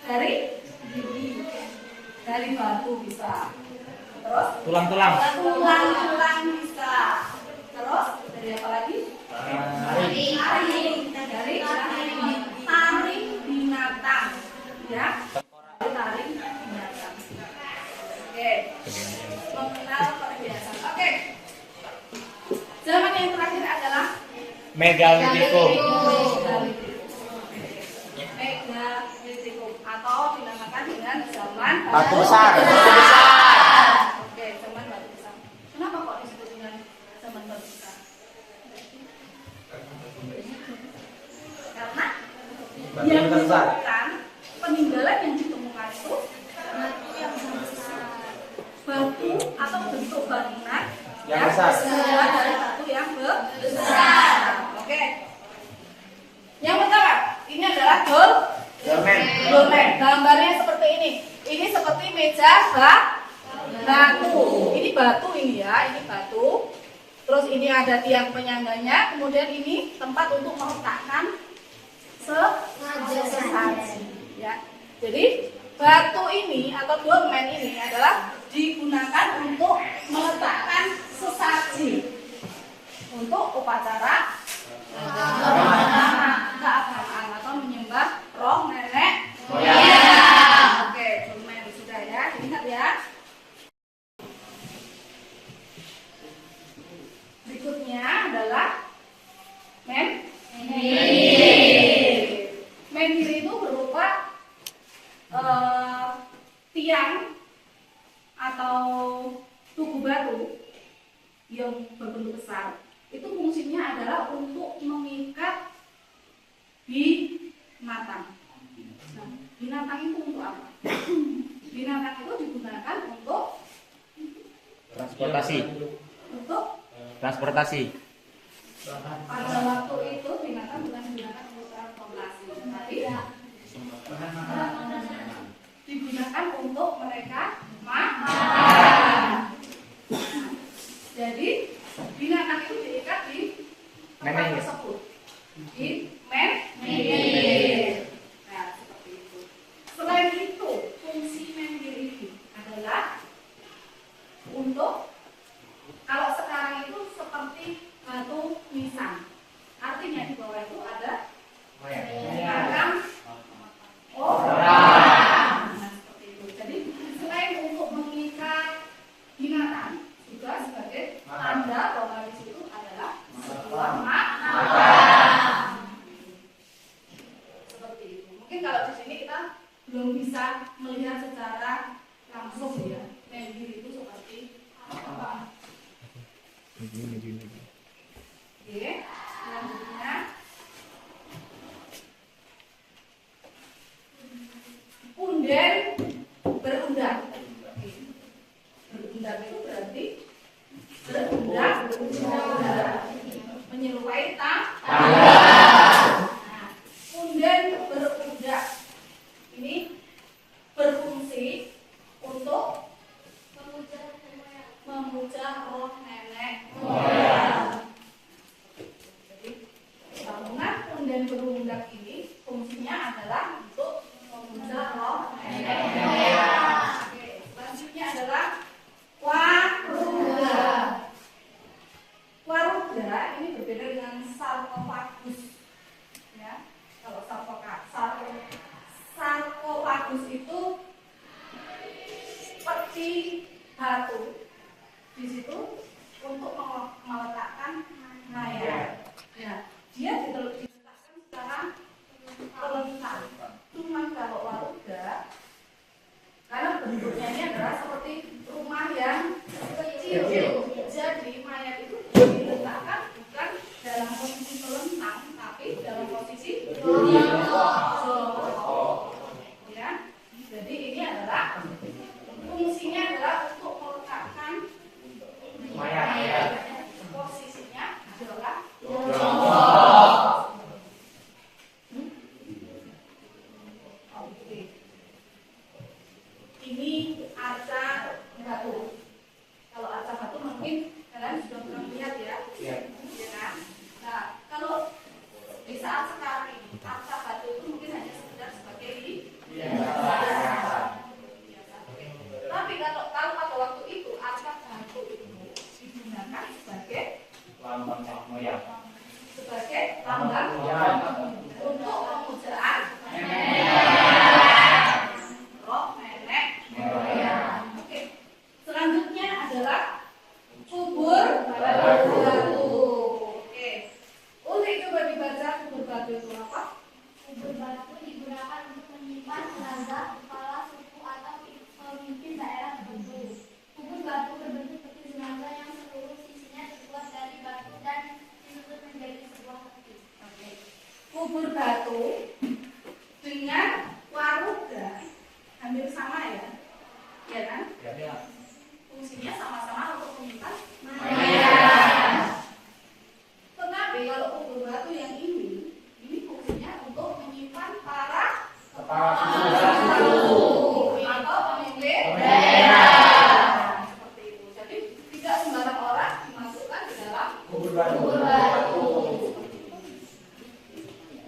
Dari dari batu bisa. Terus Tulang-tulang. tulang bisa. Terus dari apa lagi? Taring. Dari taring binatang. Ya. Taring binatang. Oke. Mengenal perhiasan. Oke. Zaman yang terakhir adalah Megalitikum. Megalitikum atau dinamakan dengan zaman Batu besar. Oke, zaman batu besar. Kenapa kok disebut dengan zaman batu besar? Karena yang ditemukan, peninggalan yang ditemukan itu batu atau bentuk bangunan Yang besar. terbuat dari batu yang besar. Oke. Yang pertama, ini adalah Dolmen. dolmen. Gambarnya seperti ini. Ini seperti meja batu. Ini batu ini ya, ini batu. Terus ini ada tiang penyangganya. Kemudian ini tempat untuk meletakkan sesaji. Ya. Jadi batu ini atau dolmen ini adalah digunakan untuk meletakkan sesaji untuk upacara keagamaan atau menyembah roh nenek moyang. Oke, dolmen sudah ya, ingat ya. Berikutnya adalah menhir itu berupa tiang atau tugu batu yang berbentuk besar. Itu fungsinya adalah untuk mengikat binatang. Nah, binatang itu untuk apa? Binatang itu digunakan untuk Transportasi. pada waktu itu binatang bukan digunakan untuk transportasi, tapi digunakan untuk mereka makan. Jadi binatang itu diikat di tempat Menhir. tersebut, di menhir. Nah, seperti itu. Selain itu, fungsi menhir ini adalah untuk, kalau sekarang itu seperti batu nisan. Artinya di bawah itu ada makam orang. Nah, seperti itu. Jadi selain untuk mengikat binatang, juga sebagai tanda bahwa di situ adalah sebuah makam. Seperti itu. Mungkin kalau di sini kita belum bisa melihat secara langsung ya, menhir itu seperti apa. Oke, selanjutnya punden berundang. Berundang itu berarti berundang, menyerupai tangga. Nah, punden berundang ini berfungsi untuk memuja roh nenek moyang. Jadi bangunan punden berundang ini fungsinya adalah untuk memuja roh nenek moyang. Oke, selanjutnya adalah waruga. Waruga ini berbeda dengan sarkofagus. Ya, kalau sarkofagus itu seperti batu. Di situ untuk meletakkan mayat. Ya, dia diletakkan secara terlentang. Cuma kalau waruga, karena bentuknya ini adalah seperti rumah yang kecil. Jadi mayat itu diletakkan bukan dalam posisi telentang, tapi dalam posisi jongkok. Ya, jadi ini adalah fungsinya adalah untuk meletakkan mayat. Posisinya adalah jongkok. Oke. Ini arca batu. Kalau arca batu mungkin kalian sudah pernah lihat ya. Iya kan? Nah, kalau di saat sekarang ini arca batu itu mungkin hanya sekedar sebagai hampir sama ya, ya kan? Ya. Fungsinya sama-sama untuk menyimpan Maya. maya. Tetapi kalau pukul batu yang ini fungsinya untuk menyimpan para Kepala suku atau pemimpin daerah. seperti itu. Jadi tidak sembarang orang dimasukkan di dalam Kubur batu.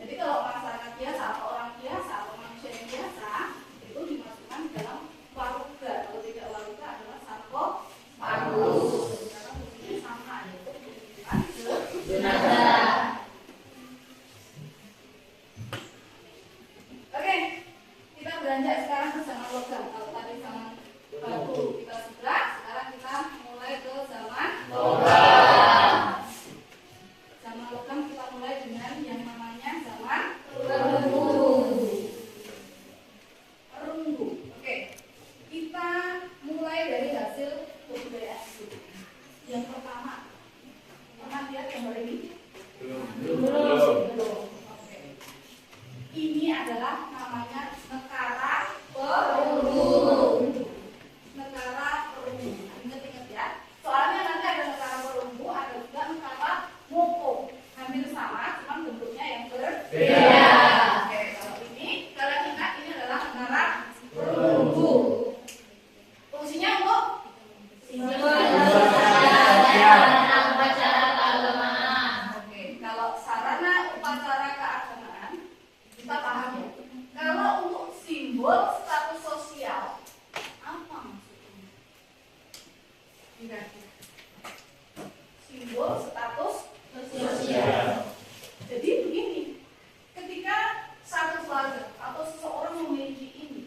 Jadi kalau masyarakat biasa atau orang biasa atau manusia yang biasa itu dimasukkan dalam waruga. Kalau tidak waruga adalah sarkofagus. Karena fungsinya sama, yaitu menyimpan jenazah. Oke, kita beranjak sekarang ke zaman logam. Kalau tadi zaman batu kita sudah, sekarang kita mulai ke zaman logam. Zaman logam kita mulai dengan yang namanya zaman perunggu. Perunggu. Oke. Kita mulai dari hasil kebudayaan dulu. Yang pertama, pernah lihat gambar ini? Belum. Oke. Ini adalah namanya negara perunggu. Negara perunggu. Ingat-ingat ya. Soalnya nanti ada negara perunggu, ada juga negara moko. Hampir sama, cuma bentuknya yang berbeda. Oke, kalau ini, kalian ingat ini adalah negara perunggu. Fungsinya untuk Oke, kalau sarana upacara keagamaan kita paham ya. Kalau untuk simbol status sosial apa maksudnya? Kira-kira. Simbol status sosial. Jadi begini, ketika satu keluarga atau seseorang memiliki ini,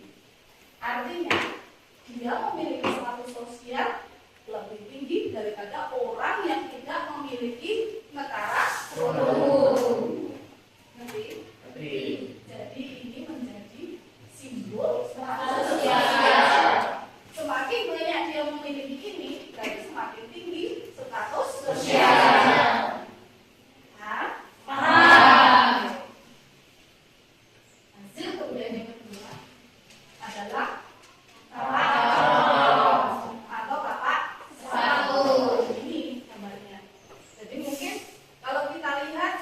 artinya dia memiliki status sosial lebih tinggi daripada orang yang tidak memiliki negara perunggu. Ngerti? Jadi ini menjadi simbol status sosial. Semakin banyak dia memiliki ini, berarti semakin tinggi status sosial. Paham? Hasil kebudayaan yang kedua adalah atau kapak sepatu. Ini gambarnya. Jadi mungkin kalau kita lihat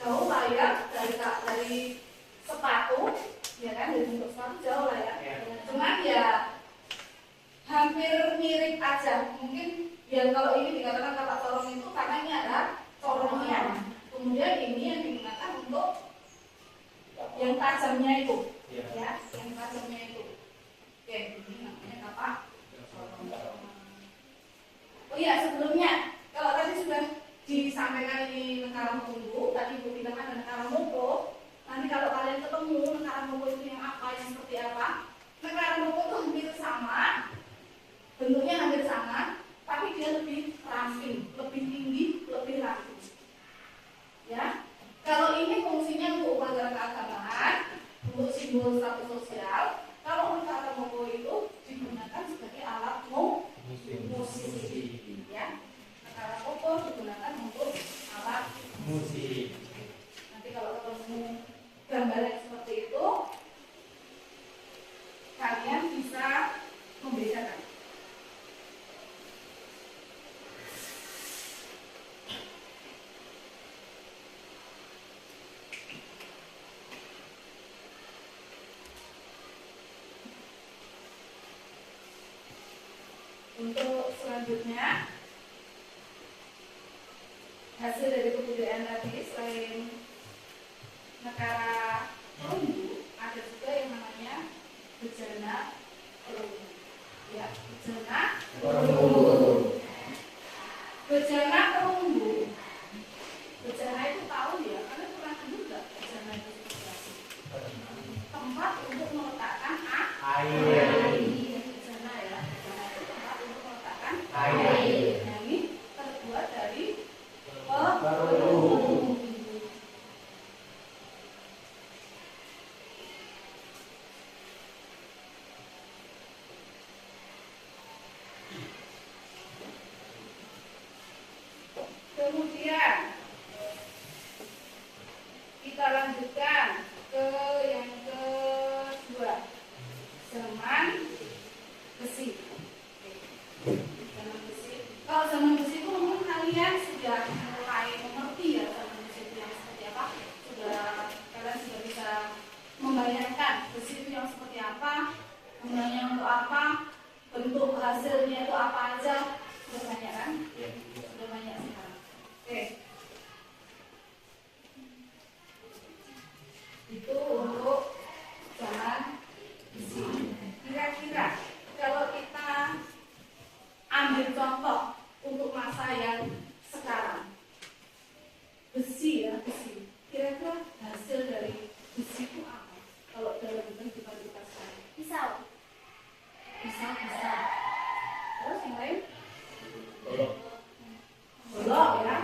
jauh lah ya dari sepatu, ya kan, dari bentuk sepatu jauh lah ya. Cuman ya hampir mirip aja. Mungkin ya kalau ini dikatakan kapak corong itu karena ini ada corongnya. Kemudian ini yang digunakan untuk yang tajamnya itu, ya, yang tajamnya itu. Oke, ini namanya kapak corong. Oh iya, sebelumnya kalau tadi sudah disampaikan ini negara perunggu, tadi Ibu bilang ada negara moko. Nanti kalau kalian ketemu negara moko itu yang apa, yang seperti apa, negara moko itu hampir sama, bentuknya hampir sama, tapi dia lebih ramping, lebih tinggi, lebih ramping. Ya, kalau ini fungsinya untuk upacara keagamaan, untuk simbol status sosial. Kalau negara moko itu digunakan sebagai alat musik. Ya, negara moko digunakan untuk alat Musik. Nanti kalau ketemu gambar yang seperti itu, kalian bisa membedakan. Untuk selanjutnya, hasil dari kebudayaan tadi selain negara perunggu, ada juga yang namanya bejana perunggu. Ya, bejana perunggu. Bejana perunggu. Bejana itu tahu ya, karena pernah juga bejana itu tempat untuk meletakkan Air. Bejana ya, bejana itu tempat untuk meletakkan Air. Nah, ini terbuat dari Perunggu. Kemudian zaman besi. Zaman besi. Kalau zaman besi itu mungkin kalian sudah mulai mengerti ya zaman besi itu yang seperti apa. Kalian sudah bisa membayangkan besi itu yang seperti apa, gunanya untuk apa, bentuk hasilnya itu apa aja. Sudah banyak kan? Sudah banyak sekarang. Oke. Itu untuk zaman besi. Kira-kira kalau kita ambil contoh untuk masa yang sekarang, besi ya, besi. Kira-kira hasil dari besi itu apa? Kalau dalam kehidupan kita sekarang, Pisau. pisau. Terus yang lain? Golok ya.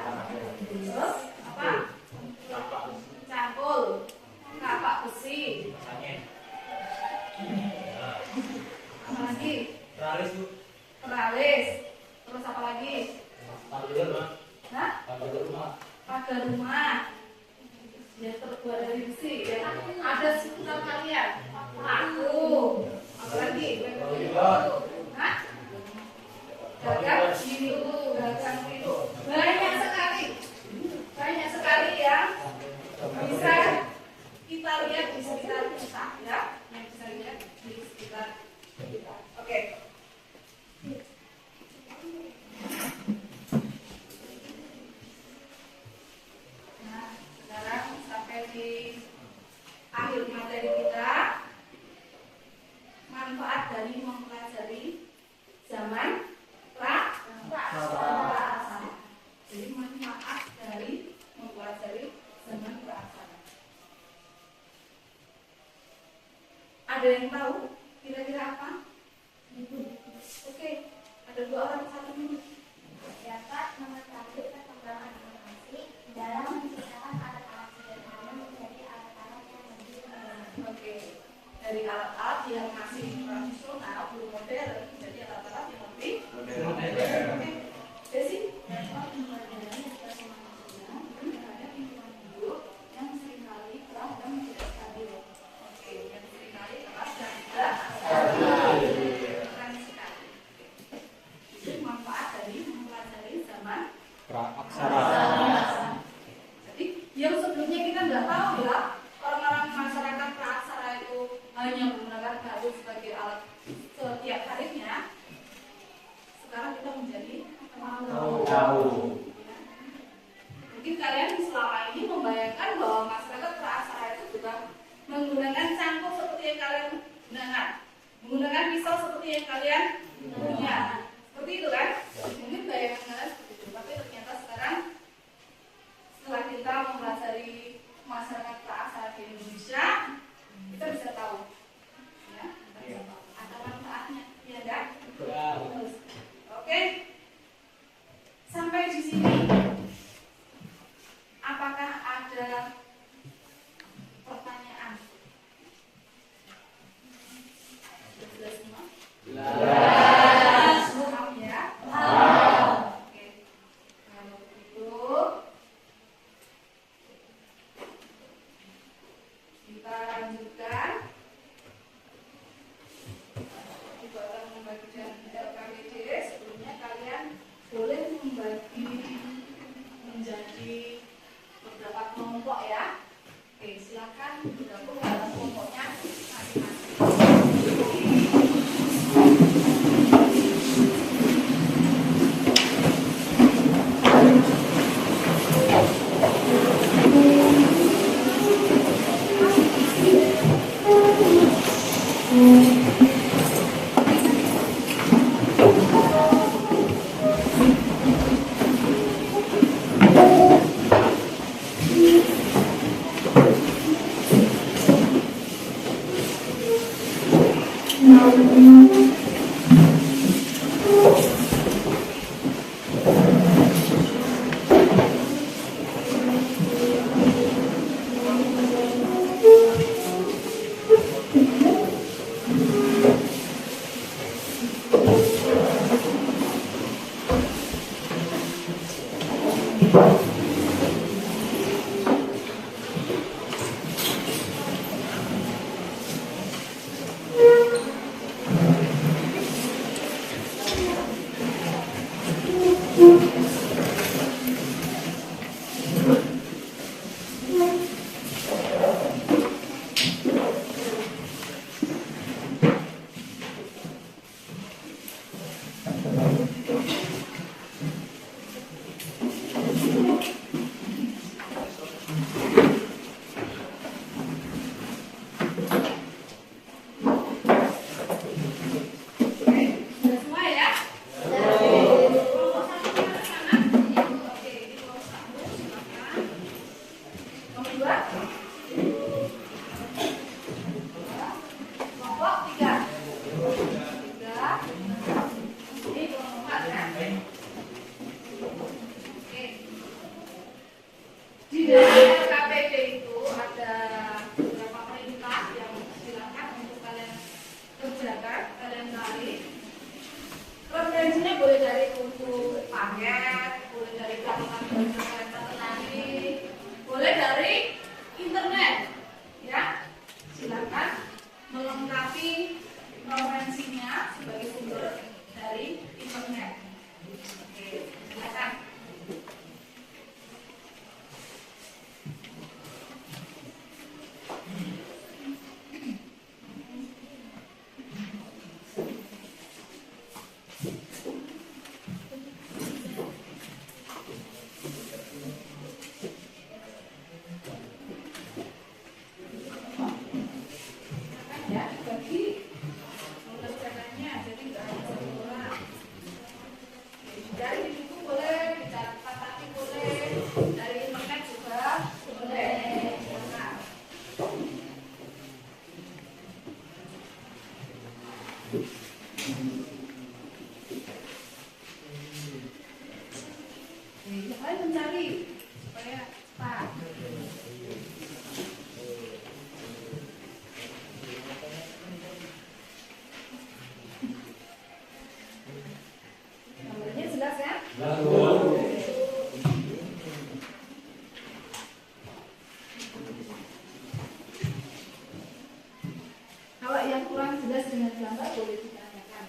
Terus apa? Cangkul, kapak besi. Apa lagi? Teralis. Terus apa lagi? Hah? Pagar rumah. Ya terbuat dari besi ya. Ada seputar kalian. Paku. Apa lagi? Hah? Gagang pintu. Banyak sekali ya. Bisa kita lihat di sekitar kita ya. Yang bisa lihat di sekitar kita. Oke. Nah, sekarang sampai di akhir materi kita, manfaat dari mempelajari zaman praksana. Jadi manfaat dari mempelajari zaman praksana. Ada yang tahu kira-kira apa? Oke, ada 2 orang 1 menit. Dapat mengetahui perkembangan inovasi dalam menciptakan alat-alat sederhana menjadi alat-alat yang lebih modern. Oke, dari alat-alat yang masih tradisional belum modern menjadi alat-alat yang lebih modern. Oke, Desi? Dapat memperbaiki suasana manusia terhadap lingkungan hidup yang seringkali keras dan tidak stabil. Oke, yang seringkali keras dan tidak stabil. Keren sekali. Itu manfaat dari mempelajari zaman praksana. Jadi yang sebelumnya kita nggak tahu ya, orang-orang masyarakat praksana itu hanya menggunakan batu sebagai alat setiap harinya. Sekarang kita menjadi tahu. Mungkin kalian selama ini membayangkan bahwa masyarakat praksana itu juga menggunakan cangkul seperti yang kalian gunakan, menggunakan pisau seperti yang kalian punya. Seperti itu kan? Mungkin bayangan kalian seperti itu. Tapi ternyata sekarang setelah kita mempelajari masyarakat praksana di Indonesia, kita bisa tahu, ya, kita bisa tahu ada manfaatnya, ya enggak? Oke, sampai di sini. Apakah ada pertanyaan? Jelas semua? Paham ya? Oke. Kalau begitu, kita lanjutkan. Ibu akan membagikan LKPD. Sebelumnya kalian boleh membagi menjadi beberapa kelompok ya. Oke, silakan bergabung dalam kelompoknya masing-masing. kalian cari. Referensinya boleh dari buku paket, boleh dari catatan nanti, boleh dari internet. Ya, silakan melengkapi referensinya sebagai sumber dari internet. Oke, silakan. Ya, bagi tulis caranya jadi nggak hanya satu orang. Dari di buku boleh, dicatat kaki boleh, dari internet juga boleh. Nah, yang lain mencari supaya cepat. Gambarnya jelas ya? Kalau yang kurang jelas dengan gambar boleh ditanyakan.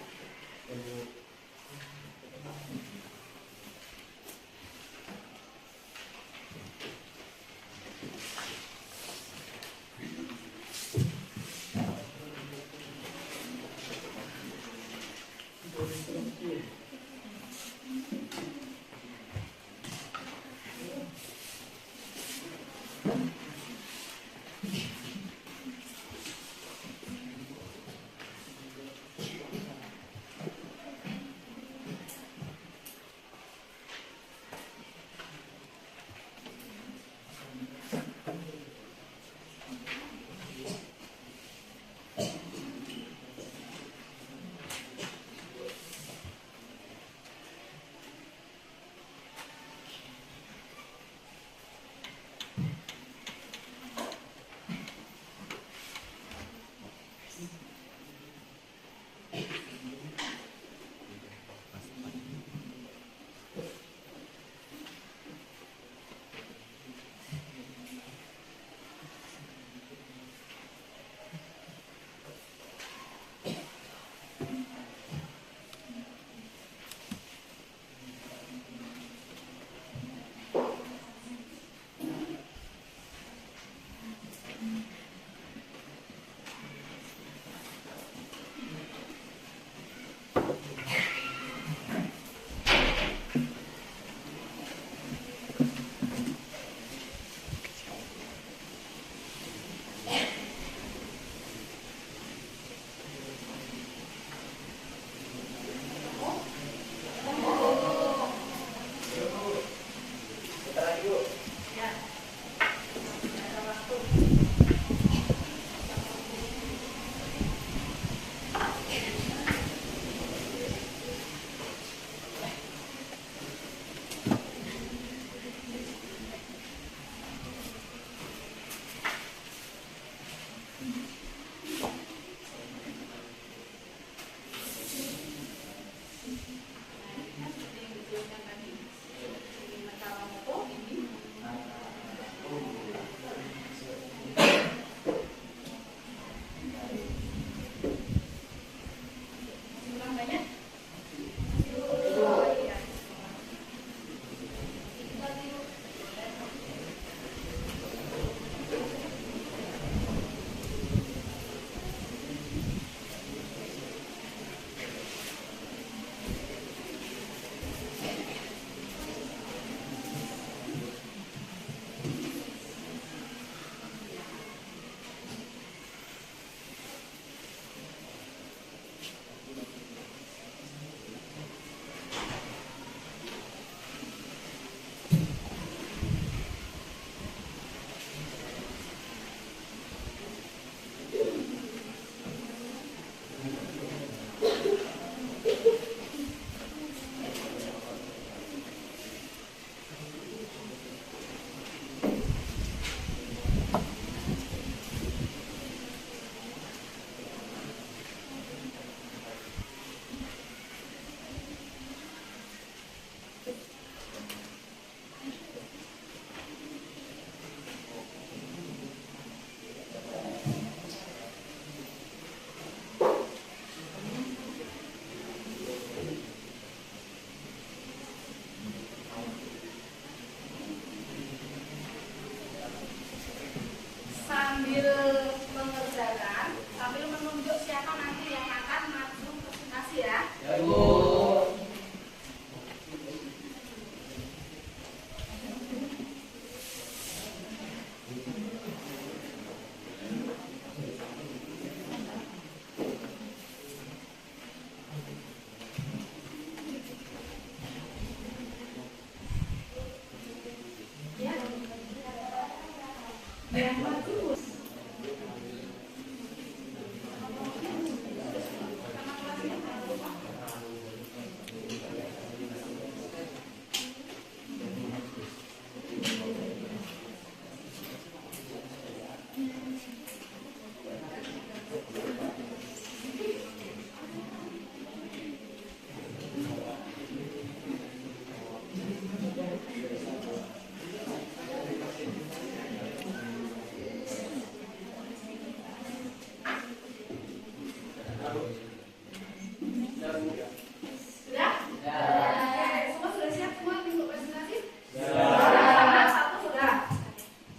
Sudah? Ya. Oke, semua sudah siap semua untuk presentasi? Ya. Sudah, satu sudah.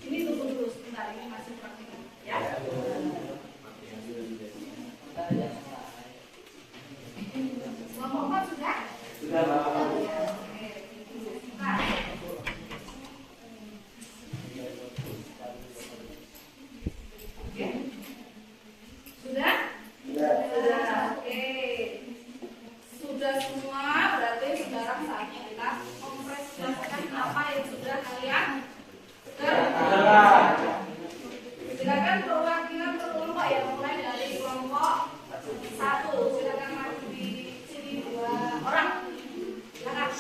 Ini tunggu dulu sebentar, ini masih praktikum. Ya. Kelompok 4 sudah? Sudah, Pak. Oke, sebentar. Oke. Sudah? Sudah. Oke. Sudah semua, berarti sekarang saatnya kita mempresentasikan apa yang sudah kalian kerjakan. Silakan perwakilan per kelompok ya, mulai dari kelompok 1. Silakan maju di sini 2 orang. Silakan.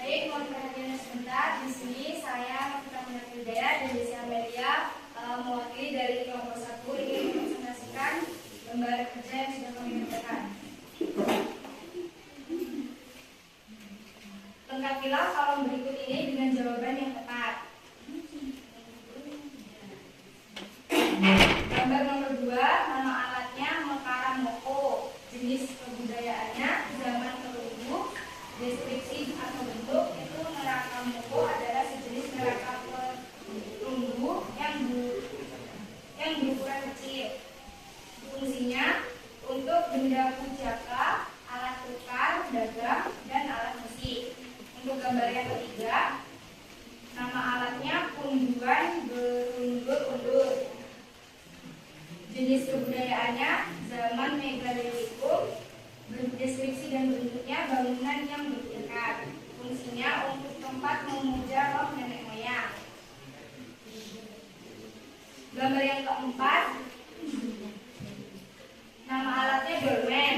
Baik, mohon perhatiannya sebentar. Di sini saya Mufitah Hidayah dan Desi Amelia mewakili dari kelompok 1 ingin mempresentasikan lembar kerja yang sudah kami kerjakan. Lengkapilah kolom berikut ini dengan jawaban yang tepat. Gambar nomor 2, nama alatnya Mekara Moko, jenis kebudayaannya zaman terumbu, deskripsi atau bentuk itu neraka moko adalah sejenis neraka perunggu yang berukuran kecil. Fungsinya untuk benda pujaka, alat tukar, dagang, dan alat musik. Untuk gambar yang ketiga, nama alatnya punduan berundur-undur. Jenis kebudayaannya zaman megalitikum, deskripsi dan bentuknya bangunan yang bertingkat. Fungsinya untuk tempat memuja roh nenek moyang. Gambar yang keempat, nama alatnya dolmen.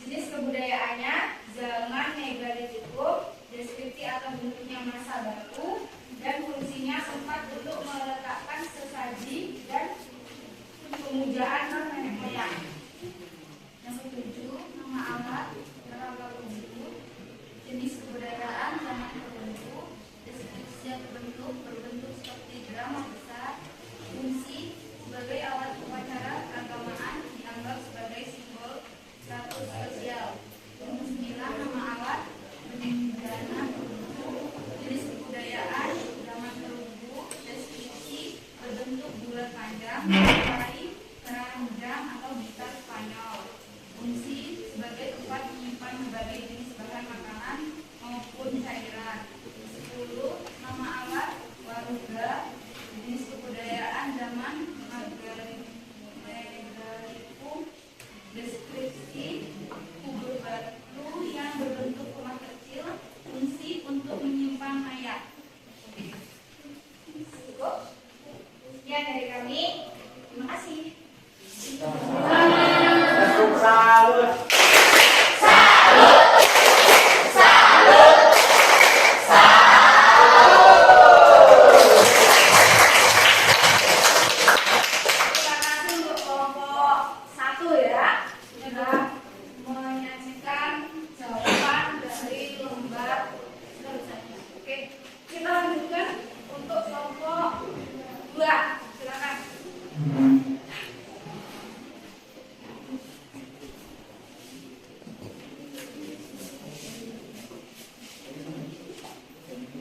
Jenis kebudayaannya zaman megalitikum, deskripsi atau bentuknya masa batu, dan fungsinya tempat untuk meletakkan sesaji dan pemujaan roh nenek moyang. Yang ketujuh, nama alat neraka perunggu, jenis kebudayaan zaman tertentu, deskripsi atau bentuk berbentuk seperti drama besar, fungsi sebagai alat upacara keagamaan dianggap sebagai simbol status sosial. Yang kesembilan, nama alat bendana perunggu, jenis kebudayaan zaman terumbu, deskripsi berbentuk bulat panjang, menyertai keranjang atau gitar Spanyol. Fungsi sebagai tempat menyimpan berbagai jenis bahan makanan maupun cairan. 10. Nama alat waruga, jenis kebudayaan zaman megalitikum, deskripsi kubur batu yang berbentuk rumah kecil, fungsi untuk menyimpan mayat. Cukup. Sekian dari kami. Terima kasih. Salut. Terima kasih untuk kelompok 1 ya, sudah menyajikan jawaban dari lembar kerja. Oke, kita lanjutkan untuk kelompok 2. Silakan.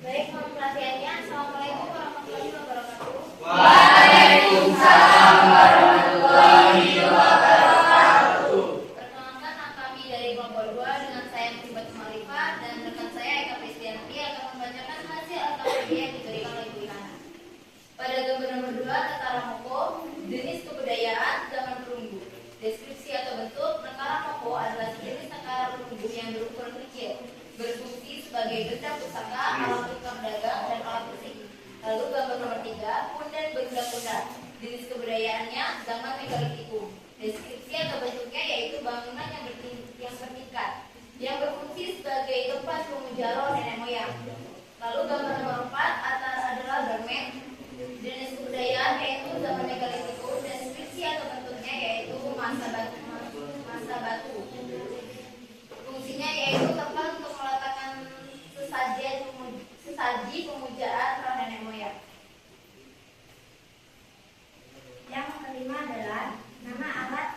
Baik, mohon perhatiannya. Assalamualaikum warahmatullahi wabarakatuh. Waalaikumsalam warahmatullahi wabarakatuh. Perkenalkan, nama kami dari kelompok 2 dengan saya Mufitah Malifah dan rekan saya Eka Pristianti akan membacakan hasil LKPD yang diberikan oleh Ibu Ina. Pada gambar nomor 2, Nekara Moko, jenis kebudayaan zaman perunggu. Deskripsi atau bentuk, Nekara Moko adalah sejenis nekara perunggu yang berukuran kecil, berfungsi sebagai benda pusaka, alat tukar dagang, dan alat musik. Lalu gambar nomor 3, Punden berundak-undak. Jenis kebudayaannya zaman megalitikum. Deskripsi atau bentuknya yaitu bangunan yang bertingkat, yang berfungsi sebagai tempat pemuja roh nenek moyang. Lalu gambar nomor 4 adalah dolmen. Jenis kebudayaan yaitu zaman megalitikum. Deskripsi atau bentuknya masa batu. Fungsinya yaitu tempat untuk meletakkan sesaji pemujaan roh nenek moyang. Yang kelima adalah nama alat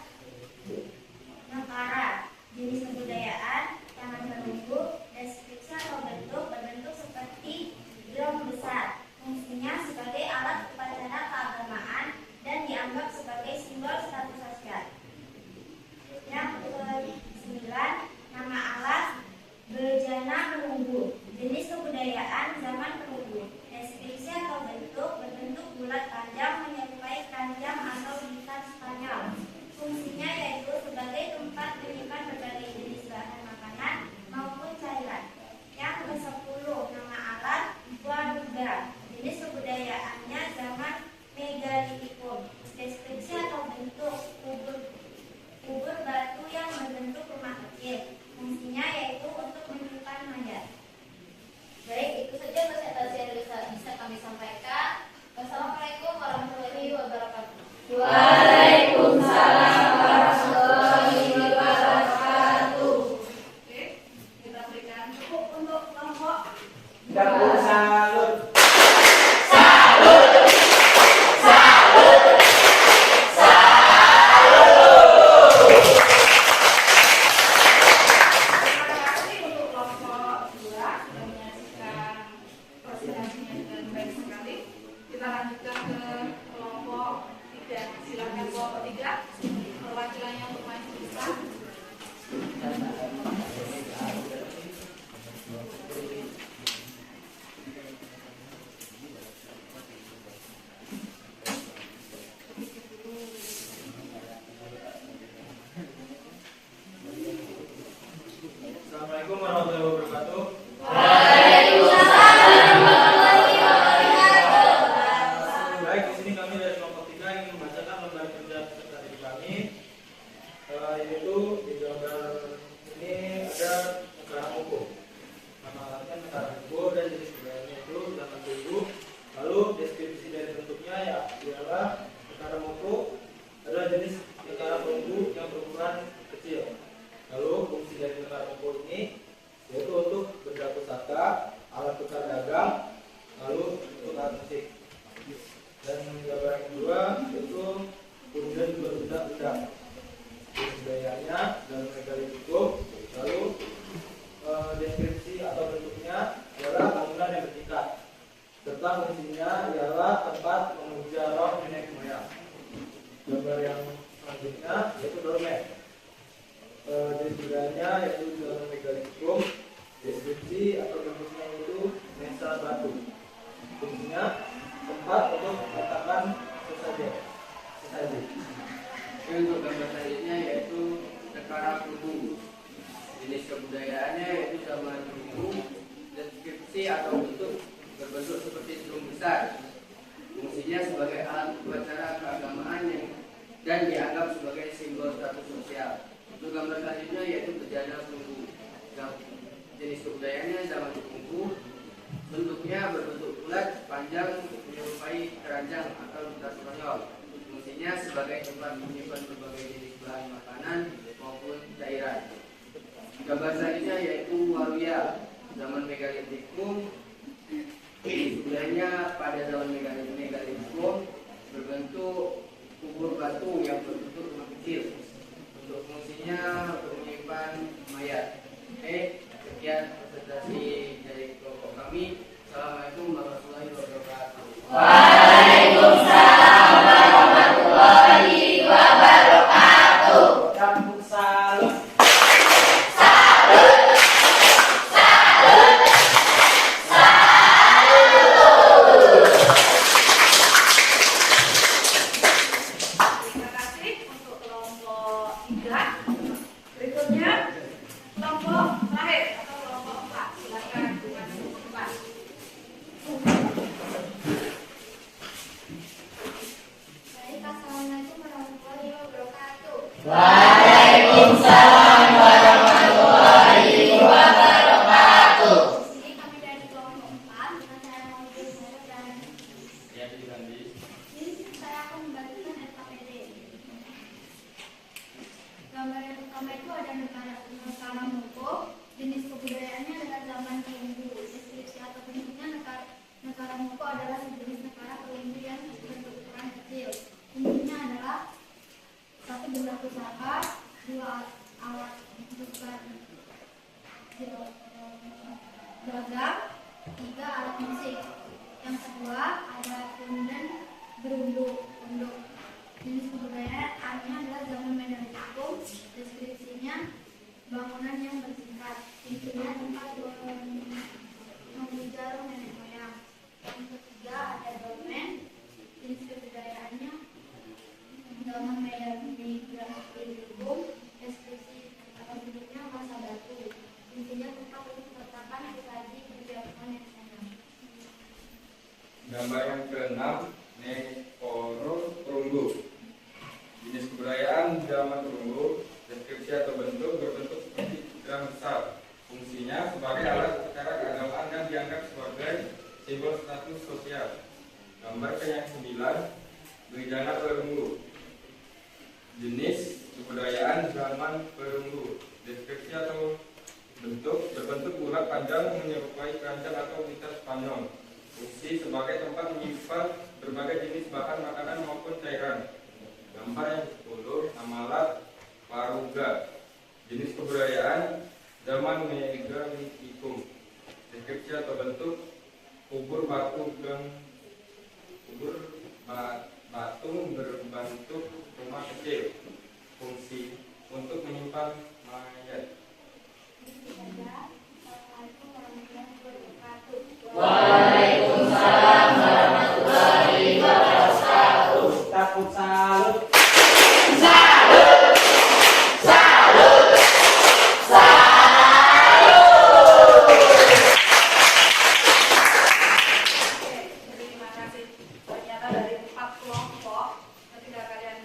nekara, jenis kebudayaan, tangan penunggu, deskripsi atau berbentuk seperti drum besar. Fungsinya sebagai alat upacara keagamaan dan dianggap sebagai simbol status sosial. Yang ke-9, nama alat bejana penunggu, jenis kebudayaan zaman penunggu, deskripsi atau berbentuk bulat panjang menyerupai keranjang atau gitar Spanyol. Fungsinya yaitu sebagai tempat menyimpan berbagai jenis bahan makanan maupun cairan. Yang ke-10, nama alat waruga, jenis kebudayaannya zaman megalitikum, deskripsi atau bentuk kubur batu yang berbentuk rumah kecil. Fungsinya yaitu untuk menyimpan mayat. Baik, itu saja presentasi yang bisa kami sampaikan. Wassalamualaikum warahmatullahi wabarakatuh. Waalaikumsalam warahmatullahi wabarakatuh. Oke, kita berikan cukup untuk kelompok. Campur salut. Terima kasih untuk kelompok 2 sudah menyajikan presentasinya dengan baik sekali. Kita lanjutkan ke kelompok 3. Silakan kelompok 3 perwakilannya untuk maju ke depan. Assalamualaikum warahmatullahi wabarakatuh. Baik, di sini kami dari kelompok 3 ingin membacakan lembar kerja peserta didik kami. Yaitu di gambar ini ada negara hukum. Nama alatnya negara hukum dan jenis budayanya itu zaman dulu. Lalu deskripsi dari bentuknya ya ialah negara moko adalah jenis negara perunggu yang berukuran kecil. Lalu fungsi dari negara moko ini yaitu untuk benda pusaka, alat tukar dagang, lalu untuk alat musik. Dan gambar yang kedua yaitu kemudian berbenda-benda budayanya dan megalitikum. Lalu deskripsi atau bentuknya adalah bangunan yang bertingkat, serta fungsinya ialah tempat memuja roh nenek moyang. Gambar yang selanjutnya yaitu doormat. Jenis budayanya yaitu dalam megalitikum, deskripsi atau bentuknya itu mesa batu. Fungsinya tempat untuk meletakkan sesaji. Untuk gambar selanjutnya yaitu nekara perunggu. Jenis kebudayaannya yaitu zaman perunggu, deskripsi atau berbentuk seperti drum besar. Fungsinya sebagai alat upacara keagamaan dan dianggap sebagai simbol status sosial. Untuk gambar selanjutnya yaitu bejana perunggu. Jenis kebudayaannya zaman perunggu. Bentuknya berbentuk bulat panjang menyerupai keranjang atau gitar Spanyol. Fungsinya sebagai tempat menyimpan berbagai jenis bahan makanan maupun cairan. Gambar selanjutnya yaitu waruya zaman megalitikum. Sebenarnya pada zaman megalitikum berbentuk kubur batu yang berbentuk rumah kecil. Untuk fungsinya untuk menyimpan mayat. Sekian presentasi dari kelompok kami. Assalamualaikum warahmatullahi wabarakatuh. Waalaikumsalam warahmatullahi wabarakatuh. Campur salut. Terima kasih untuk kelompok 3. Berikutnya kelompok terakhir atau kelompok 4. Silakan maju ke depan. Baik, assalamualaikum warahmatullahi wabarakatuh. Waalaikumsalam warahmatullahi wabarakatuh. Di sini kami dari kelompok 4 dengan saya Maudie Zahra dan Ya, diganti. ini saya akan membagikan LKPD. pertama itu ada negara Moko, jenis kebudayaannya adalah zaman perunggu. Deskripsi atau bentuknya negara Moko adalah sejenis negara perunggu yang berukuran kecil. Fungsinya adalah satu benda pusaka, dua alat beragam, tiga alat musik. Yang kedua ada kemudian berunduk. Jenis kebudayaannya adalah zaman Meneolitik. Deskripsinya bangunan yang bersifat, intinya tempat mengujar nenek moyang. Yang ketiga ada dolmen. Jenis kebudayaannya zaman Meneolitik. Deskripsi atau bentuknya masa batu. Intinya tempat untuk meletakkan sesaji persiapan nenek moyang. Gambar yang keenam, Nekoro perunggu. Jenis kebudayaan zaman perunggu, deskripsi atau berbentuk seperti drum besar. Fungsinya sebagai alat upacara keagamaan dan dianggap sebagai simbol status sosial. Gambar yang ke-9, Bejana perunggu. Jenis kebudayaan zaman perunggu, deskripsi atau berbentuk bulat panjang menyerupai keranjang atau pita Spanyol. Fungsi sebagai tempat menyimpan berbagai jenis bahan makanan maupun cairan. Gambar yang ke-10, Amalat Paruga. Jenis kebudayaan zaman Megalitikum. Deskripsi atau bentuk kubur batu berbentuk rumah kecil. Fungsi untuk menyimpan mayat. Waalaikumsalam warahmatullahi wabarakatuh. Takut salut. Terima kasih. Ternyata dari 4 kelompok ketika kalian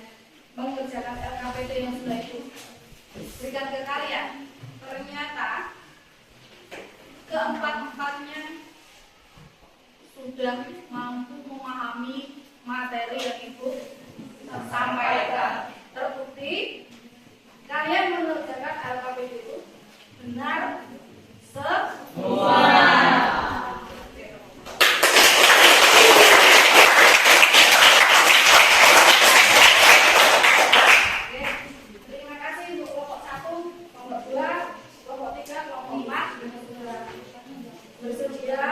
mengerjakan LKPD yang sudah itu berikan ke kalian, ternyata keempat-empatnya sudah mampu memahami materi yang Ibu sampaikan. Terbukti kalian mengerjakan LKPD itu benar semua. Terima kasih untuk kelompok 1, kelompok 2, kelompok 3, kelompok 4 bersedia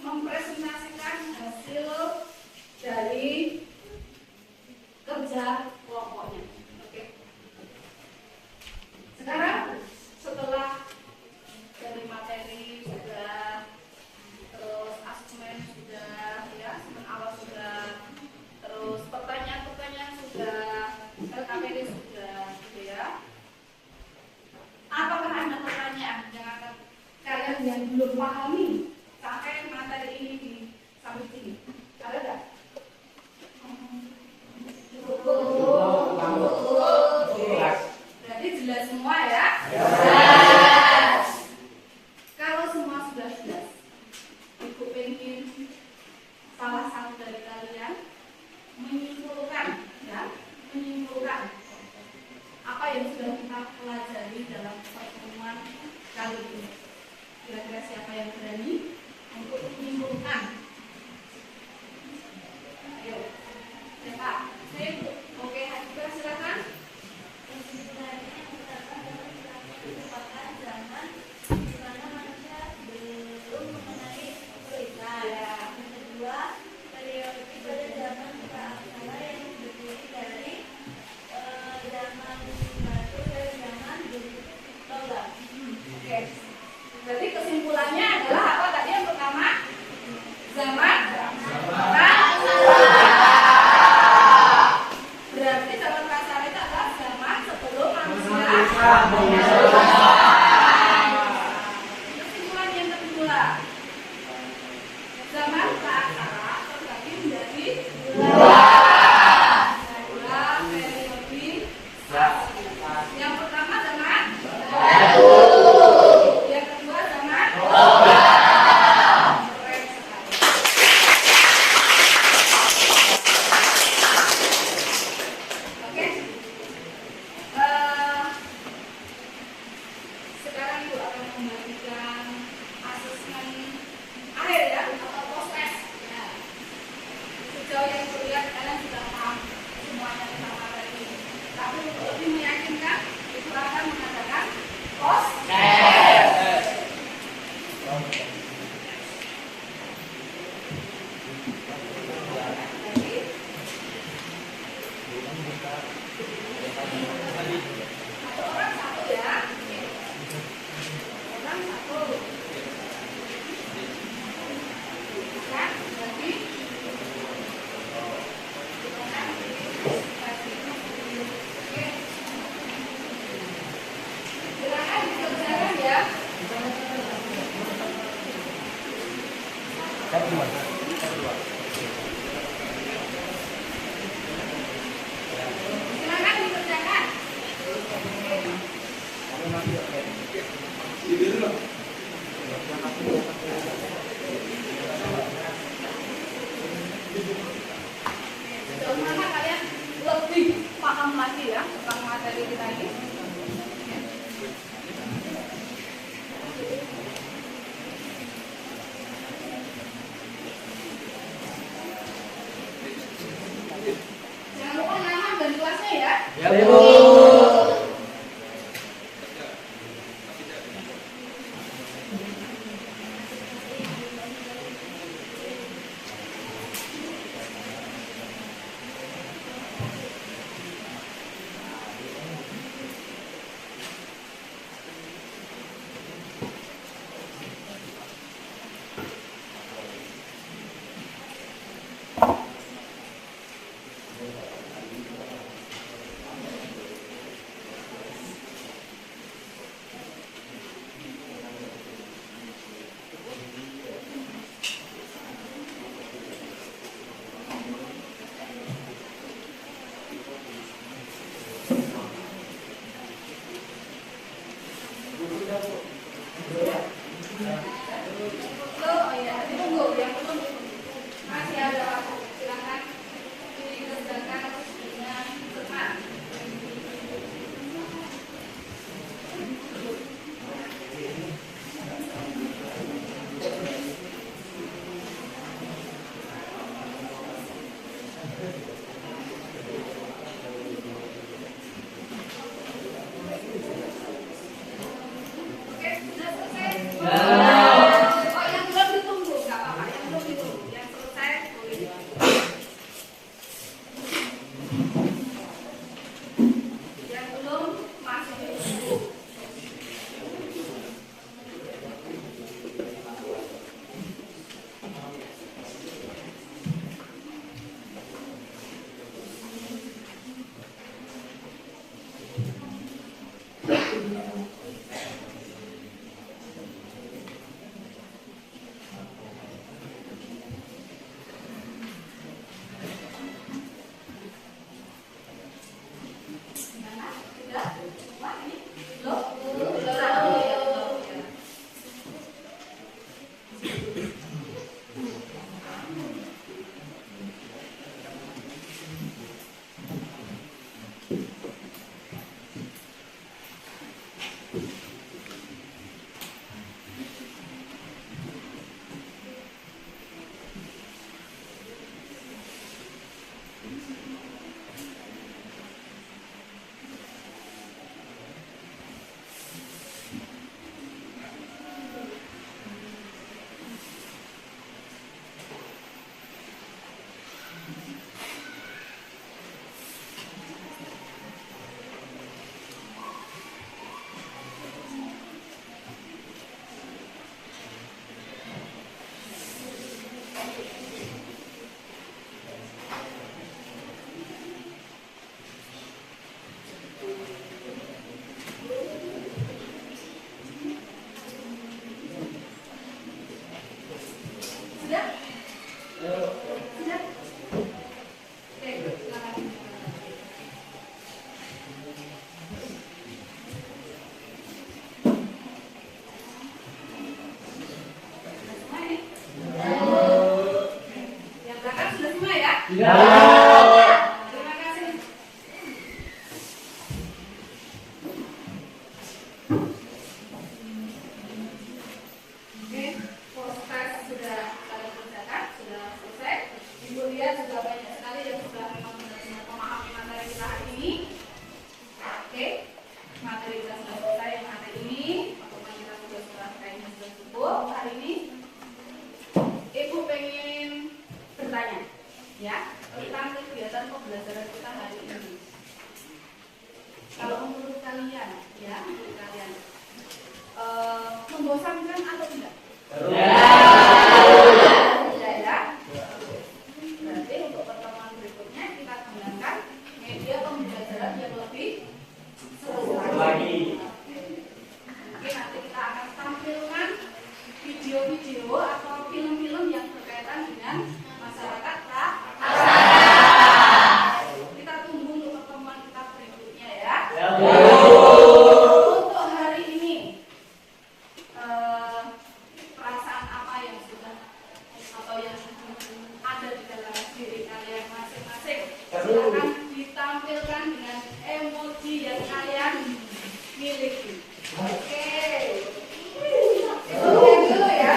mempresentasikan hasil dari kerja kelompoknya. Oke. Sekarang setelah dari materi sudah, terus asesmen sudah, ya, asesmen awal sudah, terus pertanyaan-pertanyaan sudah, LKPD sudah, gitu ya. Apakah ada pertanyaan yang akan kalian yang belum pahami sampai materi ini di sampai sini? Ada nggak? Berarti jelas semua ya? Jelas. Kalau semua sudah jelas, Ibu pengen salah satu dari kalian menyimpulkan, ya, menyimpulkan apa yang sudah kita pelajari dalam pertemuan kali ini. Kira-kira siapa yang berani untuk menyimpulkan? Ayo, siapa? Oke, Hadiba silakan. Kesimpulannya merupakan zaman di mana manusia belum mengenai kesulitan. Yang kedua, periode pada zaman praaksara yang terdiri dari zaman batu dan zaman logam. Oke. Berarti kesimpulannya adalah apa tadi yang pertama? Zaman prasajarah. Berarti zaman prasajarah itu adalah zaman sebelum manusia. Kesimpulan yang kedua, zaman prasajarah terbagi menjadi dua periodisasi. Yang pertama zaman batu. Yang kedua zaman logam. Keren sekali. Oke. ulang lagi ya tentang materi kita ini. Jangan lupa nama dan kelasnya ya. Ya, Bu. Oh iya, ditunggu yang belum masih ada waktu. Silakan dikerjakan dengan cepat. Oke, sudah selesai. Oh, yang belum ditunggu, nggak apa-apa. Yang belum ditunggu, yang selesai boleh. Yang belum masih ditunggu. Gimana? Sudah? Wah, ini belum? Belum. Sudah? Sudah? Oke, silakan. Sudah semua ini? Yang belakang sudah semua ya? Terima kasih. Oke, proses sudah kalian kerjakan, sudah selesai. Ibu lihat juga banyak sekali yang sudah memang benar-benar memahami materi kita hari ini. Oke, materi kita sudah selesai yang hari ini. Teman kita sudah kayaknya sudah cukup hari ini. Ibu pengen bertanya, ya, tentang kegiatan pembelajaran kita hari ini. Kalau menurut kalian, ya, menurut kalian, membosankan atau tidak? Tidak ya. Berarti untuk pertemuan berikutnya kita gunakan media pembelajaran yang lebih seru lagi. Oke, nanti kita akan tampilkan video-video atau film-film yang berkaitan dengan masyarakat kita tunggu untuk pertemuan kita berikutnya ya. Untuk hari ini emoji yang kalian miliki. Oke. Ibu lihat dulu ya,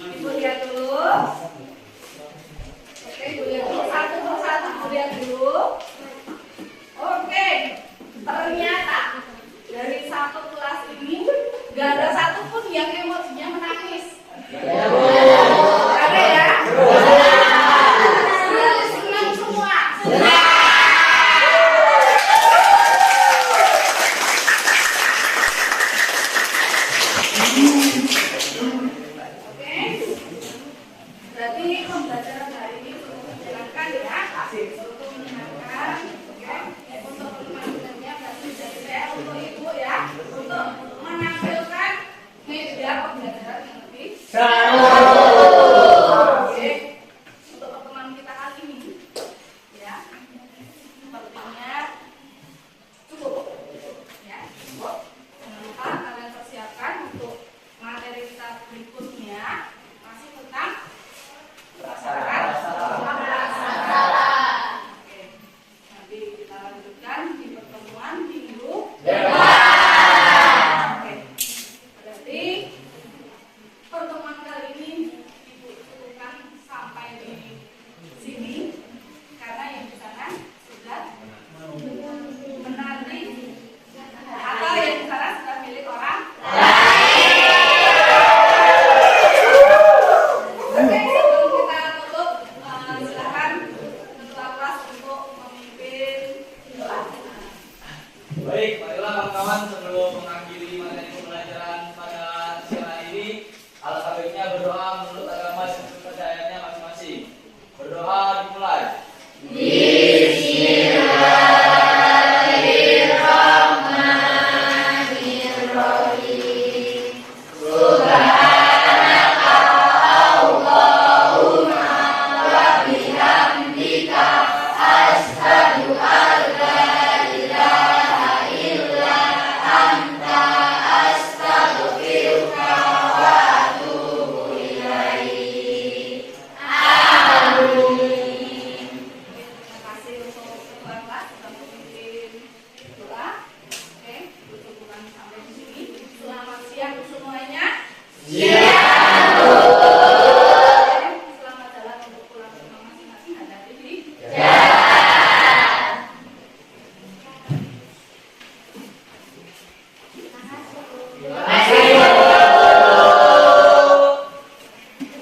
Ibu lihat dulu. Oke, Ibu lihat dulu satu persatu, Ibu lihat dulu. Oke, ternyata dari satu kelas ini gak ada satupun yang emosinya menangis. Ada ya? Berarti senang semua. Oke. Berarti pembelajaran hari ini untuk menyenangkan ya. Untuk menyenangkan. Oke. Untuk permainan berarti dari saya untuk Ibu ya. Untuk menampilkan media pembelajaran yang lebih oke. Untuk pertemuan kita kali ini ya. Sepertinya cukup ya. Cukup. Jangan lupa kalian persiapkan untuk materi kita berikutnya masih tentang masyarakat. Oke. Nanti kita lanjutkan di pertemuan minggu depan. Oke. Berarti pertemuan kali ini Ibu cukupkan sampai di sini karena yang di sana sudah menanti atau yang di sana sudah milik orang lain. Oke, sebelum kita tutup, silakan ketua kelas untuk memimpin doa. Baik, marilah kawan-kawan sebelum mengakhiri materi pembelajaran pada siang hari ini, alangkah baiknya berdoa menurut agama dan kepercayaannya masing-masing. Berdoa dimulai. Terima kasih untuk ketua kelas sudah memimpin doa. Oke, cukupkan sampai di sini. Selamat siang semuanya. Siang.